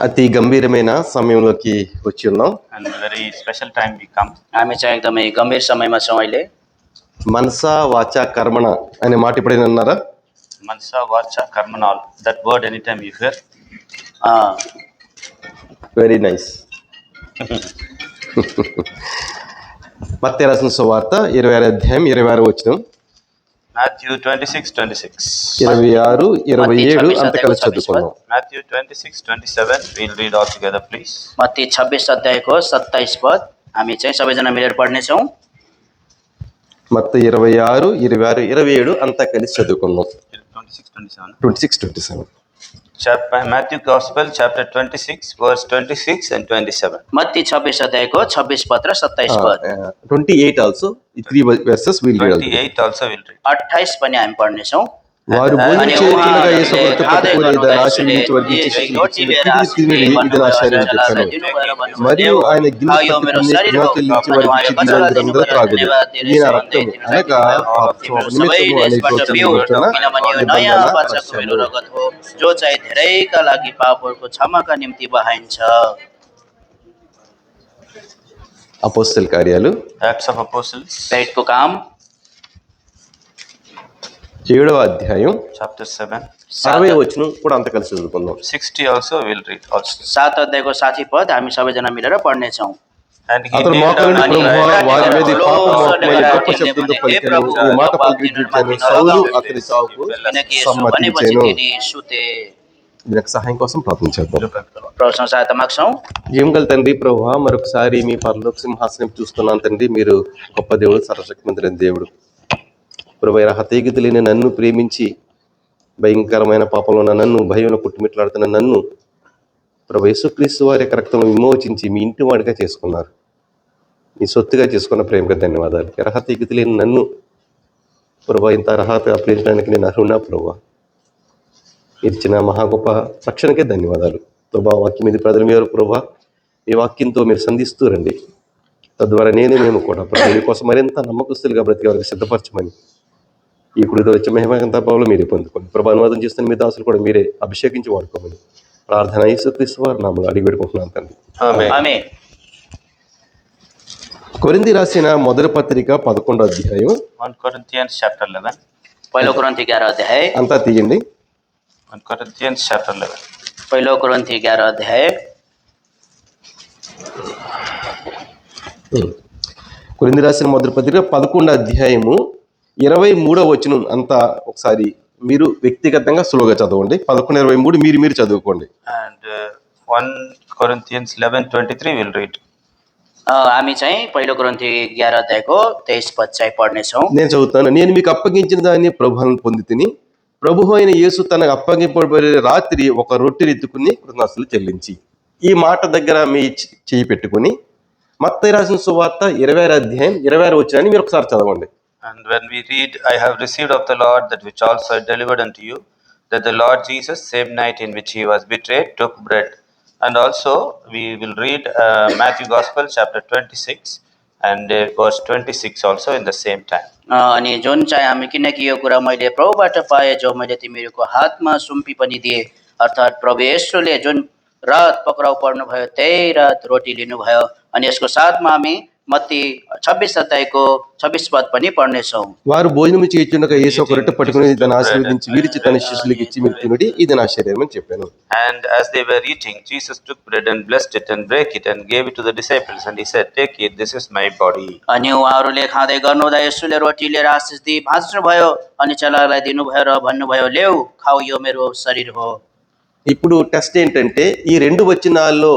అతి గంభీరమైన సమయంలోకి వచ్చి ఉన్నాం. And very special time we come. हामी चाहिँ एकदमै गम्भीर समयमा छौँ अहिले. మనసా వాచా కర్మణ అనే మాట ఎప్పుడైనా అన్నారా? Mansa, vacha, karmanal. That word anytime you hear. Very nice. మత్తయి రాసిన సువార్త 26వ అధ్యాయం 26వ వచనం. Matthew 26:26. 26, 27 అంత కలిసి చదువుకుందాం. Matthew 26:27. We'll read all together, please. मत्ती 26 अध्यायको 27 पद हामी चाहिँ सबैजना मिलेर पढ्नेछौँ. మత్తయి 26, 26, 27 అంతా కలిసి చదువుకుందాం. 26-27. Matthew Gospel chapter 26 verse 26 and 27. मत्ती 26 अध्यायको 26 पद र 27 पद. 28 also. 3 verses we'll read. 28 also will read. 28 पनि हामी पढ्नेछौँ. వారు భోజనం చేయుచుండగా యేసు రొట్టె పట్టుకొని దాన్ని ఆశీర్వదించి వారికి శిష్యులకు ఇచ్చి ఇది నా శరీరం అని చెప్పాను. మరియు ఆయన గిన్నె పట్టుకొని కృతజ్ఞతలిచ్చి వారికి ఇచ్చి మీరందరూ త్రాగుడి. ఇది నా రక్తము అనగా నిమిత్తము అనేక जो चाहिँ धेरैका लागि पापहरूको क्षमाका निम्ति बहाइन्छ. అపోస్తల కార్యాలు Acts of Apostles पेटको काम 7వ అధ్యాయం chapter 7. 60వ వచనం కూడా అంత కలిసి చదువుకుందాం. 60 also will read also. 7 अध्यायको 60 पद हामी सबैजना मिलेर पढ्नेछौँ. And he అతడు మోకాళ్ళని ప్రభువా వారి మీద ఈ పాపం మోపమని గొప్ప శబ్దంతో పలికెను. ఈ మాట పలికించాను. సౌలు అతని సావుకు సమ్మతించెను. దీనికి సహాయం కోసం ప్రార్థించేద్దాం. ప్రభుత్వం సహాయత మాగ్छौं. జీవంగల తండ్రి ప్రభువా, మరొకసారి మీ పరలోక సింహాసనం చూస్తున్నాను తండ్రి. మీరు గొప్ప దేవుడు, సర్వశక్తిమంతుడైన దేవుడు. ప్రభువా, హతయోగ్యత లేని నన్ను ప్రేమించి భయంకరమైన పాపంలో ఉన్న నన్ను, భయంలో పుట్టుమిట్లాడుతున్న నన్ను ప్రభు యేసుక్రీస్తు వారి యొక్క రక్తంలో విమోచించి మీ ఇంటి వాడిగా చేసుకున్నారు. మీ సొత్తుగా చేసుకున్న ప్రేమకు ధన్యవాదాలు. అర్హతయోగ్యత లేని నన్ను ప్రభు ఇంత అర్హత అప్పించడానికి నేను అర్హున్నా ప్రభు. ఇచ్చిన మహా గొప్ప రక్షణకే ధన్యవాదాలు ప్రభా. వాక్యం ఇది ప్రజల మీద ప్రభా, మీ వాక్యంతో మీరు సంధిస్తూ రండి. తద్వారా మేము కూడా ప్రభు మీకోసం మరింత నమ్మకస్తులుగా బ్రతికే వారికి సిద్ధపరచమని ఈ కుడితో వచ్చే మహిమకంత భావంలో మీరే పొందుకోండి ప్రభా. అనువాదం చేస్తున్న మీ దాసులు కూడా మీరే అభిషేకించి వాడుకోమని ప్రార్థన యేసుక్రీస్తు వారి నామములో అడిగి పెట్టుకుంటున్నాను తండ్రి. ఆమేన్. కొరింథీ రాసిన మొదటి పత్రిక 11వ అధ్యాయం 1 Corinthians chapter 11. पहिलो कोरिन्थी 11 अध्याय. అంతా తీయండి. 1 Corinthians chapter 11. पहिलो कोरिन्थी 11 अध्याय. కొరింథీ రాసిన మొదటి పత్రిక 11వ అధ్యాయము 23వ వచనం అంతా ఒకసారి మీరు వ్యక్తిగతంగా సులువుగా చదవండి. 11:23 మీరు చదువుకోండి. And 1 Corinthians 11:23 will read. हामी चाहिँ पहिलो कोरिन्थी 11 अध्यायको 23 पद चाहिँ पढ्नेछौँ. నేను చదువుతాను. నేను మీకు అప్పగించిన దాన్ని ప్రభువును పొందితిని. ప్రభువు అయిన యేసు తనకు అప్పగింపబడే రాత్రి ఒక రొట్టెని ఎత్తుకుని కృతజ్ఞతలు చెల్లించి. ఈ మాట దగ్గర మీ చేయి పెట్టుకుని మత్తయి రాసిన సువార్త 26వ అధ్యాయం 26వ వచనాన్ని మీరు ఒకసారి చదవండి. And when we read, I have received of the Lord that which also I delivered unto you, that the Lord Jesus, same night in which he was betrayed, took bread. And also we will read Matthew Gospel chapter 26 and verse 26 also in the same time. अनि जुन चाहिँ हामी, किनकि यो कुरा मैले प्रभुबाट पाएँ, जो मैले तिमीहरूको हातमा सुम्पी पनि दिए, अर्थात् प्रभु येशूले जुन रात पक्राउ पर्नुभयो त्यही रात रोटी लिनुभयो. अनि यसको साथमा हामी మత్తయి 26 అధ్యాయको 26 పद पनि పढ्नेछौँ. వారు భోజనం చేయుచుండగా యేసు ఒక రొట్టె పట్టుకుని దాన్ని ఆశీర్వదించి విరిచి తన శిష్యులకు ఇచ్చి మీరు తినుడి, ఇది నా శరీరం అని చెప్పాను. And as they were eating, Jesus took bread and blessed it and brake it and gave it to the disciples and he said, take it, this is my body. अनि उहाँहरूले खाँदै गर्नुहुँदा येशूले रोटी लिएर आशीष दिई भाँच्नुभयो अनि चेलाहरूलाई दिनुभयो र भन्नुभयो, लेऊ खाऊ, यो मेरो शरीर हो. ఇప్పుడు టెస్ట్ ఏంటంటే ఈ రెండు వచనాల్లో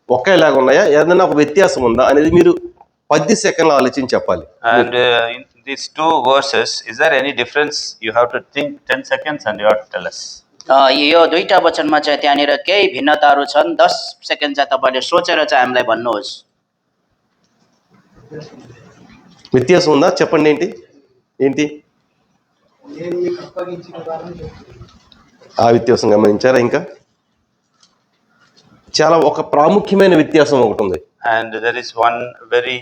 ఒకేలాగా ఉన్నాయా, ఏదైనా ఒక వ్యత్యాసం ఉందా అనేది మీరు 10 సెకండ్లు ఆలోచించి చెప్పాలి. And in these two verses, is there any difference? You have to think 10 seconds and you have to tell us. यो दुईटा वचनमा चाहिँ त्यहाँनिर केही भिन्नताहरू छन्. 10 सेकेन्ड चाहिँ तपाईँले सोचेर चाहिँ हामीलाई भन्नुहोस्. వ్యత్యాసం ఉందా చెప్పండి. ఏంటి ఆ వ్యత్యాసం గమనించారా? ఇంకా చాలా ఒక ప్రాముఖ్యమైన వ్యత్యాసం ఒకటి ఉంది. And there is one very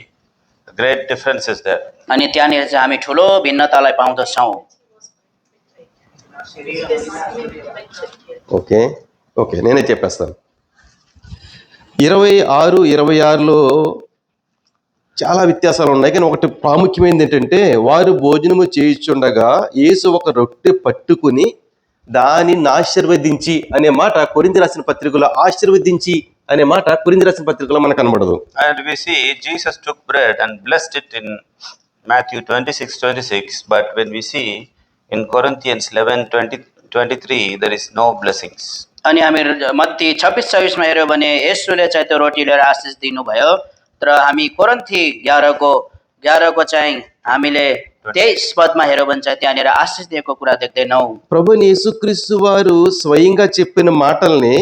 great difference is there. अनि त्यहाँनिर चाहिँ हामी ठुलो भिन्नतालाई पाउँदछौँ. ఓకే, ఓకే, నేనే చెప్పేస్తాను. 26, 26లో చాలా వ్యత్యాసాలు ఉన్నాయి, కానీ ఒకటి ప్రాముఖ్యమైనది ఏంటంటే, వారు భోజనము చేయుచుండగా యేసు ఒక రొట్టె పట్టుకుని దానిని ఆశీర్వదించి అనే మాట కొరింథీ రాసిన పత్రికలో, ఆశీర్వదించి అనే మాట కొరింథీ రాసిన పత్రికలో మనకు కనబడదు. And we see Jesus took bread and blessed it in Matthew 26:26, but when we see in Corinthians 11:23, there is no blessings. अनि हामी मत्ती 26-26मा हेऱ्यौँ भने येशूले चाहिँ त्यो रोटी लिएर आशिष दिनुभयो, तर हामी कोरिन्थी 11को चाहिँ हामीले 23 पदमा हेऱ्यौँ भने चाहिँ त्यहाँनिर आशिष दिएको कुरा देख्दैनौँ। ప్రభువైన యేసుక్రీస్తు వారు స్వయంగా చెప్పిన మాటల్ని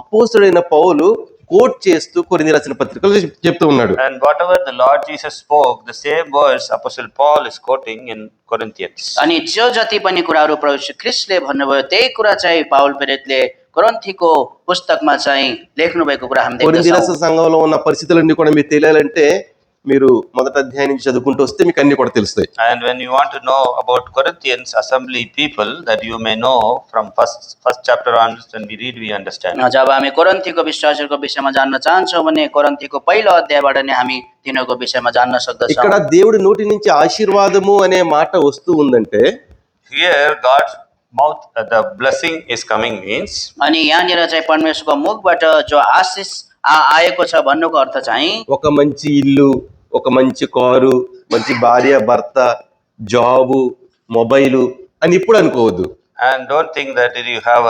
అపోస్తలుడైన పౌలు కోట్ చేస్తూ కొరింథీ రాసిన పత్రికలో చెప్తూ ఉన్నాడు. And whatever the Lord Jesus spoke, the same words Apostle Paul is quoting in Corinthians. अनि जो जति पनि कुराहरू प्रभु यीशु ख्रीष्टले भन्नुभयो त्यही कुरा चाहिँ पाउल प्रेरितले कोरिन्थीको पुस्तकमा चाहिँ लेख्नु भएको कुरा हामी కొరింథీ देख्दछौँ। రాసిన సంఘంలో ఉన్న పరిస్థితులన్నీ కూడా మీకు తెలియాలంటే మీరు మొదటి అధ్యాయం నుంచి చదువుకుంటూ వస్తే మీకు అన్ని కూడా తెలుస్తాయి. And when you want to know about Corinthians assembly people, that you may know from first chapter onwards, when we read, we understand. जब हामी कोरिन्थीको विश्वासीहरूको विषयमा जान्न चाहन्छौँ भने कोरिन्थीको पहिलो अध्यायबाट नै हामी तिनीहरूको विषयमा जान्न सक्दछौँ। ఇక్కడ దేవుడి నోటి నుంచి ఆశీర్వాదము అనే మాట వస్తూ ఉందంటే, Here God's mouth, the blessing is coming means, अनि यहाँनिर चाहिँ परमेश्वरको मुखबाट जो आशिष आएको छ भन्नुको अर्थ चाहिँ ఒక మంచి ఇల్లు, ఒక మంచి కారు, మంచి భార్య భర్త, జాబు, మొబైలు అని ఇప్పుడు అనుకోవద్దు. and don't think that you have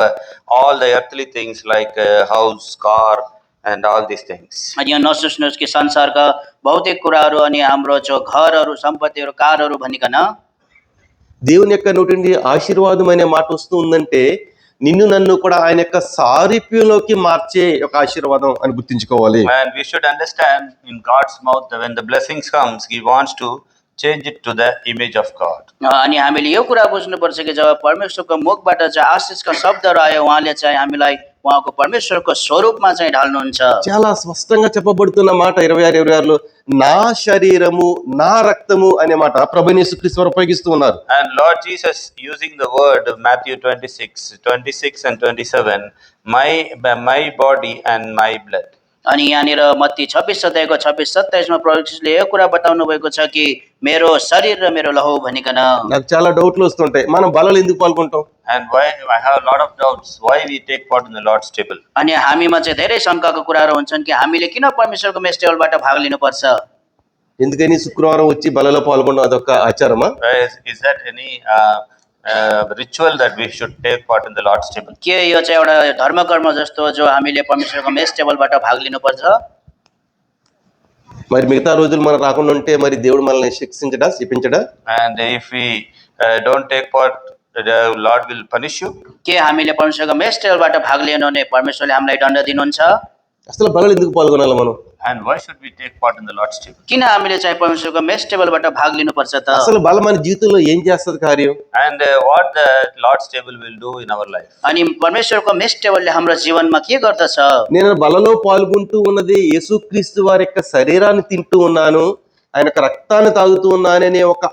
all the earthly things like a house, car and all these things. अनि यो नसोच्नुहोस् कि संसारका भौतिक कुराहरू अनि हाम्रो जो घरहरू, सम्पत्तिहरू, कारहरू भनिकन దేవుని యొక్క నోటి నుండి ఆశీర్వాదం అనే మాట వస్తూ ఉందంటే, నిన్ను నన్ను కూడా ఆయన యొక్క సారూప్యంలోకి మార్చే ఒక ఆశీర్వాదం అని గుర్తించుకోవాలి. And we should understand in God's mouth that when the blessings comes, He wants to change it to the image of God. अनि हामीले यो कुरा बुझ्नुपर्छ कि जब परमेश्वरको मुखबाट चाहिँ आशिषका शब्दहरू आयो उहाँले चाहिँ हामीलाई उहाँको परमेश्वरको स्वरूपमा चाहिँ ढाल्नुहुन्छ। చాలా స్పష్టంగా చెప్పబడుతున్న మాట 26, 26లో నా శరీరము నా రక్తము అనే మాట ప్రభువైన యేసుక్రీస్తు వారు ఉపయోగిస్తూ ఉన్నారు. And Lord Jesus using the word of Matthew 26 and 27, my body and my blood. अनि यहाँनिर मत्ती 26 अध्यायको 26-27मा प्रभु यीशुले यो कुरा बताउनु भएको छ कि मेरो शरीर र मेरो लहु भनिकन। నాకు చాలా డౌట్లు వస్తుంటాయి, మనం బలలో ఎందుకు పాల్గొంటాం? And why I have a lot of doubts why we take part in the Lord's table. अनि हामीमा चाहिँ धेरै शङ्काको कुराहरू हुन्छन् कि हामीले किन परमेश्वरको मेस टेबलबाट भाग लिनुपर्छ। ఎందుకని శుక్రవారం వచ్చి బలలో పాల్గొనడం అదొక ఆచారమా? Is that any ritual that we should take part in the Lord's table? के यो चाहिँ एउटा धर्मकर्म जस्तो जो हामीले परमेश्वरको मेस टेबलबाट भाग लिनुपर्छ? మరి మిగతా రోజులు మనం రాకుండా ఉంటే మరి దేవుడు మనల్ని శిక్షించడా, శిపించడా? And if we don't take part, the Lord will punish you. के हामीले परमेश्वरको मेस टेबलबाट भाग लिएन भने परमेश्वरले हामीलाई दण्ड दिनुहुन्छ? అసలు బలలో ఎందుకు పాల్గొనాలి మనం? And why should we take part in the Lord's table? किन हामीले चाहिँ परमेश्वरको मेस टेबलबाट भाग लिनुपर्छ त? అసలు బల మన జీవితంలో ఏం చేస్తుంది కార్యం? And what the Lord's table will do in our life? अनि परमेश्वरको मेस टेबलले हाम्रो जीवनमा के गर्दछ? నేను బలలో పాల్గొంటూ ఉన్నది యేసుక్రీస్తు వారి యొక్క శరీరాన్ని తింటూ ఉన్నాను, ఆయన యొక్క రక్తాన్ని తాగుతూ ఉన్నాననే ఒక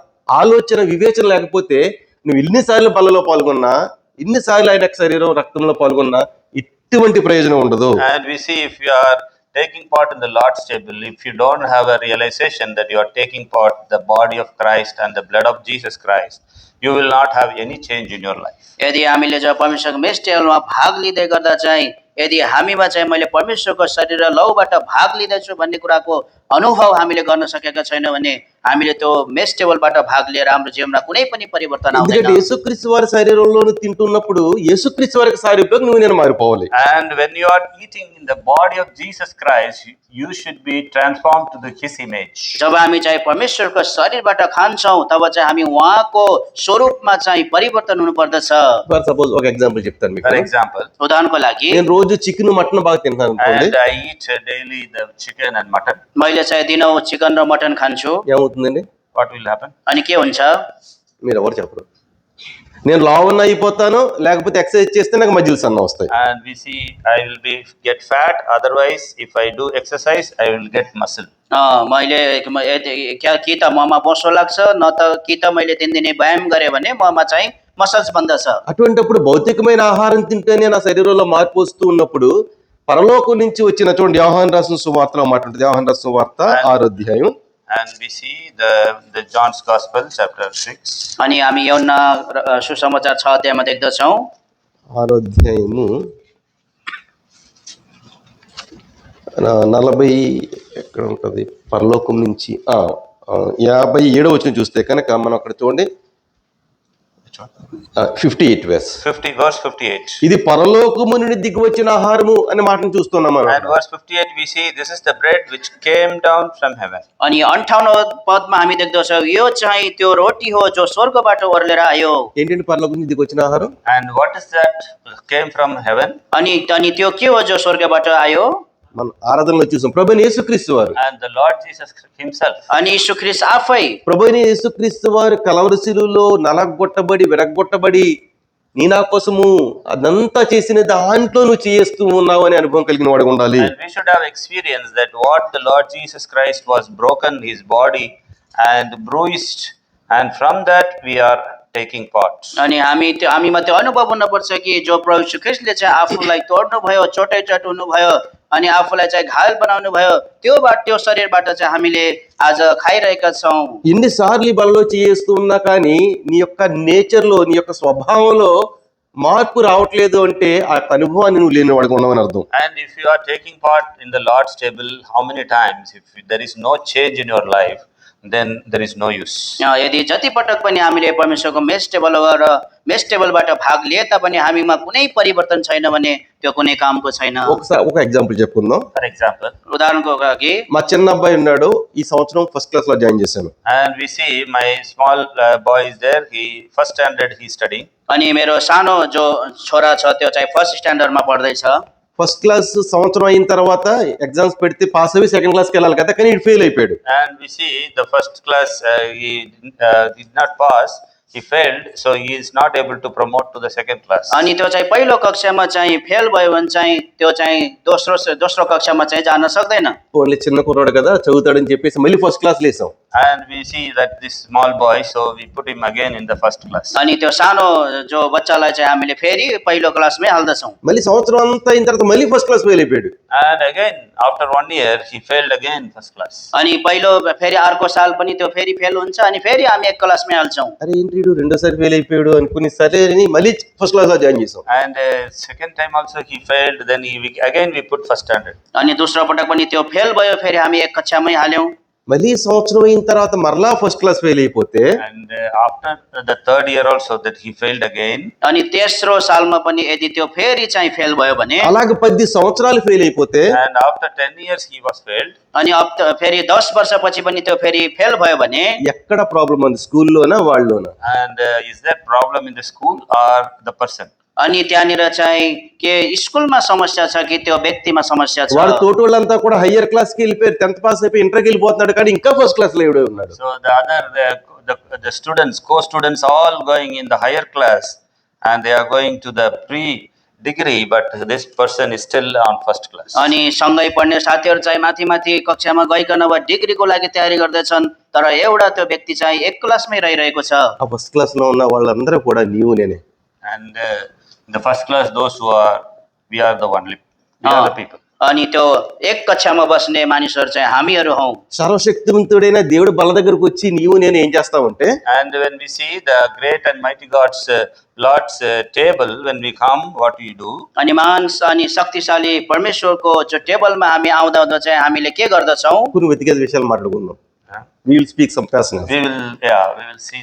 ఆలోచన, వివేచన లేకపోతే నువ్వు ఎన్నిసార్లు బలలో పాల్గొన్నా, ఎన్నిసార్లు ఆయన యొక్క శరీరం రక్తంలో పాల్గొన్నా ఎటువంటి ప్రయోజనం ఉండదు. And we see if you are taking part in the Lord's table, if you don't have a realization that you are taking part the body of Christ and the blood of Jesus Christ, you will not have any change in your life. यदि हामीले जब परमेश्वरको mess टेबलमा भाग लिँदै गर्दा चाहिँ यदि हामीमा चाहिँ मैले परमेश्वरको शरीर र लौबाट भाग लिँदैछु भन्ने कुराको अनुभव हामीले गर्न सकेका छैन भने हामीले त्यो मेस टेबलबाट भाग लिएर हाम्रो जीवनमा कुनै पनि परिवर्तन ఎందుకంటే आउँदैन। యేసుక్రీస్తు వారి శరీరంలో తింటున్నప్పుడు యేసుక్రీస్తు వారికి సారూప్యంగా నువ్వు నేను మారిపోవాలి. And when you are eating in the body of Jesus Christ, you should be transformed to His image. जब हामी चाहिँ परमेश्वरको शरीरबाट खान्छौँ तब चाहिँ हामी उहाँको स्वरूपमा चाहिँ परिवर्तन हुनुपर्दछ। ఫర్ సపోజ్ ఒక ఎగ్జాంపుల్ చెప్తాను మీకు. For example, उदाहरणको लागि నేను రోజు చికెన్ మటన్ బాగా తింటాను అనుకోండి, and I eat daily the chicken and mutton. मैले चाहिँ दिनौ चिकन र मटन खान्छु, ఏమవుతుందండి? What will happen? अनि के हुन्छ? మీరు ఎవరు చెప్పరు. నేను లావన్న అయిపోతాను, లేకపోతే ఎక్సర్సైజ్ చేస్తే నాకు మజిల్స్ అన్న వస్తాయి. And we see I will get fat, otherwise if I do exercise I will get muscle. मैले कि त ममा बोसो लाग्छ, न त कि त मैले दिनदिनै व्यायाम गरेँ भने ममा चाहिँ मसल्स बन्दछ। అటువంటిప్పుడు భౌతికమైన ఆహారం తింటేనే నా శరీరంలో మార్పు వస్తూ ఉన్నప్పుడు పరలోకం నుంచి వచ్చిన చూడండి యోహాను రాసిన సువార్తలో మాట ఉంటుంది. యోహాను రాసిన సువార్త 6వ అధ్యాయం. And we see the John's Gospel, chapter 6. अनि हामी यूहन्ना सुसमाचार 6 अध्यायमा देख्दछौँ। 6వ అధ్యాయము 40 ఎక్కడ ఉంటుంది పరలోకం నుంచి 57వ వచనం చూస్తే కనుక మనం అక్కడ చూడండి 58 verse. 58. ఇది పరలోకము నుండి దిగి వచ్చిన ఆహారము అనే మాటను చూస్తున్నాం మనం. And verse 58 we see this is the bread which came down from heaven. अनि 58 पदमा हामी देख्दछौँ यो चाहिँ त्यो रोटी हो जो स्वर्गबाट ओर्लेर आयो। ఏంటంటే పరలోకం నుంచి దిగి వచ్చిన ఆహారం? And what is that came from heaven? अनि त्यो के हो जो स्वर्गबाट आयो? మన ఆరాధనలో చూసాం ప్రభువైన యేసుక్రీస్తు వారు. And the Lord Jesus himself. अनि यीशु ख्रीष्ट आफै ప్రభువైన యేసుక్రీస్తు వారు కలవరి శిలువలో నలగొట్టబడి విరగొట్టబడి నీ నా కోసము అదంతా చేసిన దాంట్లో నువ్వు చేస్తూ ఉన్నావు అనే అనుభవం కలిగిన వాడు ఉండాలి. And we should have experienced that what the Lord Jesus Christ was broken his body and bruised, and from that we are taking part. अनि हामीमा त्यो अनुभव हुनुपर्छ कि जो प्रभु यीशु ख्रीष्टले चाहिँ आफूलाई तोड्नु भयो, चोटाइ चटाउनु भयो अनि आफूलाई चाहिँ घायल बनाउनु भयो, त्यो शरीरबाट चाहिँ हामीले आज खाइरहेका छौँ। ఎన్నిసార్లు ఈ బలలో చేస్తూ ఉన్నా కానీ నీ యొక్క నేచర్లో నీ యొక్క స్వభావంలో మార్పు రావట్లేదు అంటే ఆ అనుభవాన్ని నువ్వు లేని వాడికి ఉండవని అర్థం. And if you are taking part in the Lord's table, how many times if there is no change in your life, then there is no use. यदि जति पटक पनि हामीले परमेश्वरको मेस टेबलबाट भाग लिए तापनि हामीमा कुनै परिवर्तन छैन भने त्यो कुनै कामको छैन। ఒక ఎగ్జాంపుల్ చెప్పుకుందాం. For example, उदाहरणको लागि మా చిన్న అబ్బాయి ఉన్నాడు, ఈ సంవత్సరం ఫస్ట్ క్లాస్ లో జాయిన్ చేశాను. and we see my small boy is there, he first standard he is studying. अनि मेरो सानो जो छोरा छ त्यो चाहिँ फर्स्ट स्ट्यान्डर्डमा पढ्दैछ। ఫస్ట్ క్లాస్ సంవత్సరం అయిన తర్వాత ఎగ్జామ్స్ పెడితే పాస్ అయ్యి సెకండ్ క్లాస్కి వెళ్ళాలి కదా, కానీ ఫెయిల్ అయిపోయాడు. And we see the first class he did not pass, he failed, so he is not able to promote to the second class. अनि त्यो चाहिँ पहिलो कक्षामा चाहिँ फेल भयो भने चाहिँ त्यो चाहिँ दोस्रो कक्षामा चाहिँ जान सक्दैन। ఓన్లీ చిన్న కుర్రాడు కదా చదువుతాడని చెప్పేసి మళ్ళీ ఫస్ట్ క్లాస్ లేసాం. And we see that this small boy, so we put him again in the first class. अनि त्यो सानो जो बच्चालाई चाहिँ हामीले फेरि पहिलो क्लासमै हाल्दछौँ। మళ్ళీ సంవత్సరం అంతా అయిన తర్వాత మళ్ళీ ఫస్ట్ క్లాస్ ఫెయిల్ అయిపోయాడు. And again after 1 year he failed again first class. अनि पहिलो फेरि अर्को साल पनि त्यो फेरि फेल हुन्छ अनि फेरि हामी एक क्लासमै हाल्छौँ। అరే ఏంటి వీడు రెండోసారి ఫెయిల్ అయిపోయాడు అనుకుని సరే అని మళ్ళీ ఫస్ట్ క్లాస్ లో జాయిన్ చేసాం. And second time also he failed, then again we put first standard. अनि दोस्रो पटक पनि त्यो फेल भयो, फेरि हामी एक कक्षामै हाल्यौँ। మళ్ళీ సంవత్సరం అయిన తర్వాత మరలా ఫస్ట్ క్లాస్ ఫెయిల్ అయిపోతే And after the third year also that he failed again. अनि तेस्रो सालमा पनि यदि त्यो फेरि चाहिँ फेल भयो भने అలాగే 10 సంవత్సరాలు ఫెయిల్ అయిపోతే And after 10 years he was failed. अनि फेरि 10 वर्षपछि पनि त्यो फेरि फेल भयो भने ఎక్కడ ప్రాబ్లం ఉంది, స్కూల్లోనా వాళ్ళలోనా? And is there problem in the school or the person? अनि त्यहाँनिर चाहिँ के स्कुलमा समस्या छ कि त्यो व्यक्तिमा समस्या छ? వాడు తోటి వాళ్ళంతా కూడా హయ్యర్ క్లాస్ కి వెళ్ళిపోయారు, 10th పాస్ అయిపోయి ఇంటర్కి వెళ్ళిపోతున్నాడు, కానీ ఇంకా ఫస్ట్ క్లాస్ లో ఎవడే ఉన్నాడు. So the other the students, co-students all going in the higher class and they are going to the pre-degree, but this person is still on first class. अनि सँगै पढ्ने साथीहरू चाहिँ माथि माथि कक्षामा गइकन वा डिग्रीको लागि तयारी गर्दैछन्, तर एउटा त्यो व्यक्ति चाहिँ एक क्लासमै रहिरहेको छ। ఆ ఫస్ట్ క్లాస్ లో ఉన్న వాళ్ళందరూ కూడా నీవు నేనే. And the first class, those who are, we are the people. अनि त्यो एक कक्षामा बस्ने मानिसहरू चाहिँ हामीहरू हौँ। సర్వశక్తివంతుడైన దేవుడు బల్ల దగ్గరకు వచ్చి నీవు నేను ఏం చేస్తామంటే And when we see the great and mighty Lord's table, when we come, what we do? अनि महान अनि शक्तिशाली परमेश्वरको जो टेबलमा हामी आउँदा चाहिँ हामीले के गर्दछौँ? కొన్ని వ్యక్తిగత విషయాలు మాట్లాడుకుందాం. We will speak some personal. We will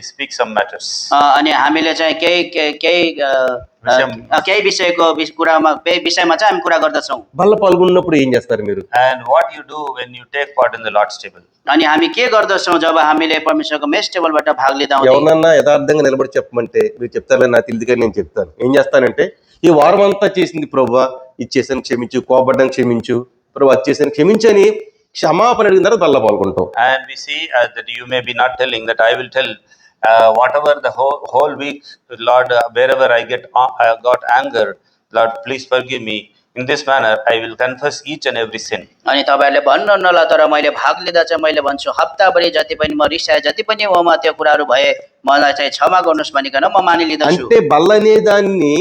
speak some matters. अनि हामीले चाहिँ केही विषयको विषयमा चाहिँ हामी कुरा गर्दछौँ। బల్ల పాల్గొన్నప్పుడు ఏం చేస్తారు మీరు? And what you do when you take part in the Lord's table? अनि हामी के गर्दछौँ जब हामीले परमेश्वरको मेस टेबलबाट भाग लिँदा ఎవరన్నా యథార్థంగా నిలబడి చెప్పమంటే మీరు చెప్తారో నాకు తెలియదు, కానీ నేను చెప్తాను. ఏం చేస్తానంటే ఈ వారం అంతా చేసింది ప్రభువా, ఇది చేశాను క్షమించు, కోపడ్డం క్షమించు, ప్రభువా అది చేశాను క్షమించని క్షమాపణ అడిగిన తర్వాత బల్ల పాల్గొంటాం. And we see that you may be not telling that I will tell whatever the whole week, Lord, wherever I got anger, Lord, please forgive me. In this manner, I will confess each and every sin. अनि तपाईँहरूले भन्नुहुन्न होला, तर मैले भाग लिँदा चाहिँ मैले भन्छु हप्ताभरि जति पनि म रिसाए जति पनि ममा त्यो कुराहरू भए मलाई चाहिँ क्षमा गर्नुहोस् भनिकन म मानिलिँदछु। అంటే బల్ల అనే దాన్ని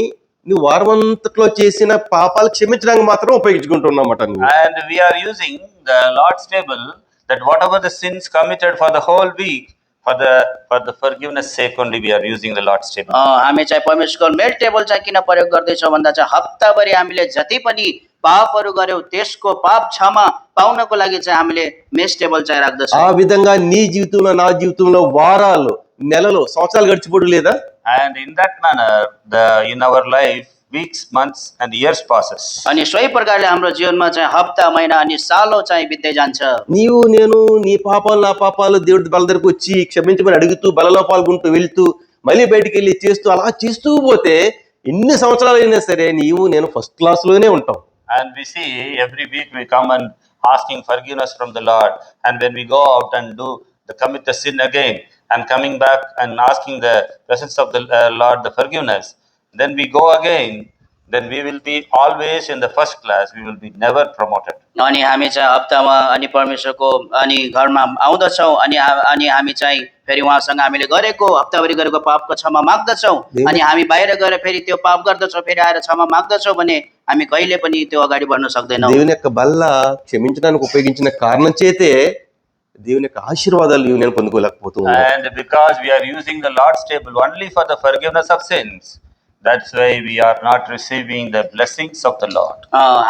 నువ్వు వారం అంతట్లో చేసిన పాపాలు క్షమించడానికి మాత్రం ఉపయోగించుకుంటున్నామట నువ్వు. And we are using the Lord's table, that whatever the sins committed for the whole week, for the forgiveness sake only we are using the Lord's table. हामी चाहिँ परमेश्वरको मेल टेबल चाहिँ किन प्रयोग गर्दैछौँ भन्दा चाहिँ हप्ताभरि हामीले जति पनि पापहरू गर्यौँ त्यसको पाप क्षमा पाउनको लागि चाहिँ हामीले मेस टेबल चाहिँ राख्दछौँ। ఆ విధంగా నీ జీవితంలో నా జీవితంలో వారాలు నెలలు సంవత్సరాలు గడిచిపోడు లేదా? And in that manner, in our life, weeks, months, and years passes. अनि सोही प्रकारले हाम्रो जीवनमा चाहिँ हप्ता महिना अनि सालौँ चाहिँ बित्दै जान्छ। నీవు నేను నీ పాపాలు నా పాపాలు దేవుడి బల దగ్గరకు వచ్చి క్షమించమని అడుగుతూ బలలో పాల్గొంటూ వెళ్తూ మళ్ళీ బయటికి వెళ్ళి చేస్తూ అలా చేస్తూ పోతే ఎన్ని సంవత్సరాలు అయినా సరే నీవు నేను ఫస్ట్ క్లాస్ లోనే ఉంటాం. And we see every week we come and asking forgiveness from the Lord, and when we go out and commit the sin again, and coming back and asking the presence of the Lord the forgiveness, then we go again, then we will be always in the first class, we will be never promoted. अनि हामी चाहिँ हप्तामा अनि परमेश्वरको अनि घरमा आउँदछौँ अनि हामी चाहिँ फेरि उहाँसँग हामीले गरेको हप्ताभरि गरेको पापको क्षमा माग्दछौँ। अनि हामी बाहिर गएर फेरि त्यो पाप गर्दछौँ, फेरि आएर क्षमा माग्दछौँ भने हामी कहिले पनि त्यो अगाडि बढ्न सक्दैनौँ। దేవుని యొక్క బల్ల క్షమించడానికి ఉపయోగించిన కారణం చేతే దేవుని యొక్క ఆశీర్వాదాలు నీవు నేను పొందుకోలేకపోతున్నాను. And because we are using the Lord's table only for the forgiveness of sins, that's why we are not receiving the blessings of the Lord.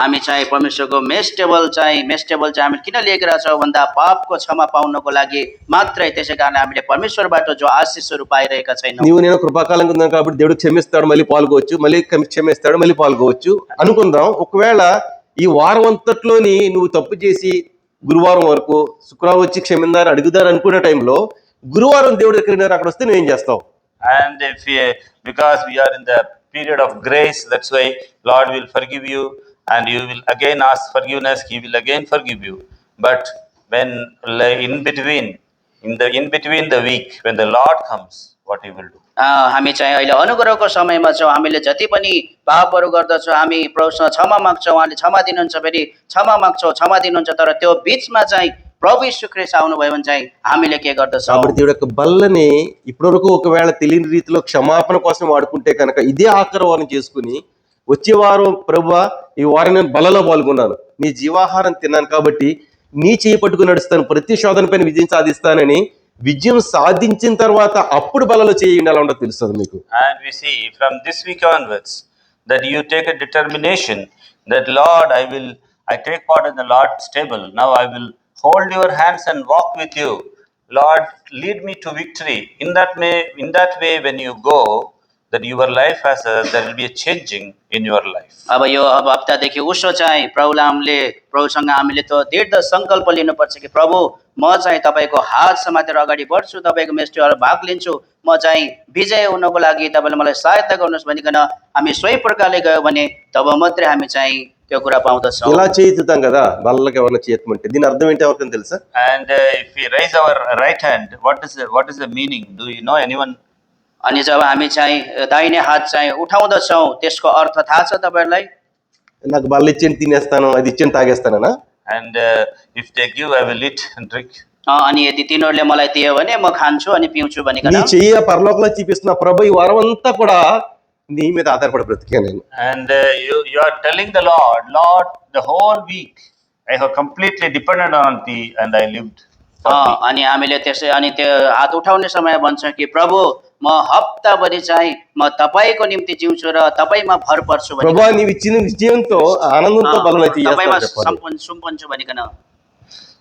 हामी चाहिँ परमेश्वरको मेस टेबल चाहिँ हामीले किन लिएका छौँ भन्दा पापको क्षमा पाउनको लागि मात्रै। त्यसै कारण हामीले परमेश्वरबाट जो आशिषहरू पाइरहेका छैनौँ। నీవు నేను కృపాకాలంగా ఉన్నాను కాబట్టి దేవుడు క్షమిస్తాడు, మళ్ళీ పాల్గొవచ్చు, మళ్ళీ క్షమిస్తాడు, మళ్ళీ పాల్గొవచ్చు అనుకుందాం. ఒకవేళ ఈ వారం అంతట్లోని నువ్వు తప్పు చేసి గురువారం వరకు శుక్రవారం వచ్చి క్షమిందారు అడుగుదారు అనుకునే టైంలో గురువారం దేవుడి దగ్గర అక్కడ వస్తే నువ్వేం చేస్తావు? And because we are in the period of grace, that's why Lord will forgive you, and you will again ask forgiveness, He will again forgive you. But when in between the week, when the Lord comes, what He will do? हामी चाहिँ अहिले अनुग्रहको समयमा छौँ। हामीले जति पनि पापहरू गर्दछौँ हामी प्रभुसँग क्षमा माग्छौँ, उहाँले क्षमा दिनुहुन्छ, फेरि क्षमा माग्छौँ, क्षमा दिनुहुन्छ। तर त्यो बिचमा चाहिँ ప్రభు యేసు క్రీస్తు ఆవుनुभयो भने चाहिँ हामीले के गर्दछौँ? కాబట్టి దేవుడి యొక్క బల్లని ఇప్పటివరకు ఒకవేళ తెలియని రీతిలో క్షమాపణ కోసం వాడుకుంటే కనుక ఇదే ఆఖరి వారం చేసుకుని వచ్చే వారం ప్రభువా ఈ వారం నేను బలలో పాల్గొన్నాను, నీ జీవాహారం తిన్నాను కాబట్టి నీ చేయి పట్టుకుని నడుస్తాను, ప్రతి శోధన పైన విజయం సాధిస్తానని విజయం సాధించిన తర్వాత అప్పుడు బలలో చేయండి. ఎలా ఉండదు తెలుస్తుంది మీకు. And we see from this week onwards that you take a determination that Lord, I take part in the Lord's table. Now I will hold your hands and walk with you. Lord, lead me to victory. In that way when you go, that your life there will be a changing in your life. अब हप्तादेखि उसो चाहिँ प्रभुसँग हामीले त्यो दृढ सङ्कल्प लिनुपर्छ कि प्रभु म चाहिँ तपाईँको हात समातेर अगाडि बढ्छु, तपाईँको मेस्टरहरू भाग लिन्छु, म चाहिँ विजय हुनको लागि तपाईँले मलाई सहायता गर्नुहोस् भनिकन हामी सोही प्रकारले गयो भने तब मात्रै हामी चाहिँ त्यो कुरा पाउँदछौँ। ఇలా చేయిస్తాం కదా బల్లకి ఎవరైనా చేయమంటే దీని అర్థం ఏంటి ఎవరికైనా తెలుసా? And if we raise our right hand, what is the meaning? Do you know anyone? अनि जब हामी चाहिँ दाहिने हात चाहिँ उठाउँदछौँ त्यसको अर्थ थाहा छ तपाईँहरूलाई? నాకు బల్ల ఇచ్చేయండి తినేస్తాను, అది ఇచ్చేయండి తాగేస్తానా? And if they give, I will eat and drink. अनि यदि तिनीहरूले मलाई दियो भने म खान्छु अनि पिउँछु भनिकन। నీ చెయ్యి పరలోకంలో చూపిస్తున్నా ప్రభు ఈ వారం అంతా కూడా నీ మీద ఆధారపడి బ్రతికాను నేను. And you are telling the Lord, the whole week I have completely depended on thee and I lived for thee. अनि हामीले त्यसै अनि त्यो हात उठाउने समय भन्छ कि प्रभु म हप्ताभरि चाहिँ म तपाईँको निम्ति जिउँछु र तपाईँमा भर पर्छु भनिकन। ప్రభు నీవు ఇచ్చిన విజయంతో ఆనందంతో బలం तपाईँमा చేస్తాను. सुम्पन्छु भनिकन।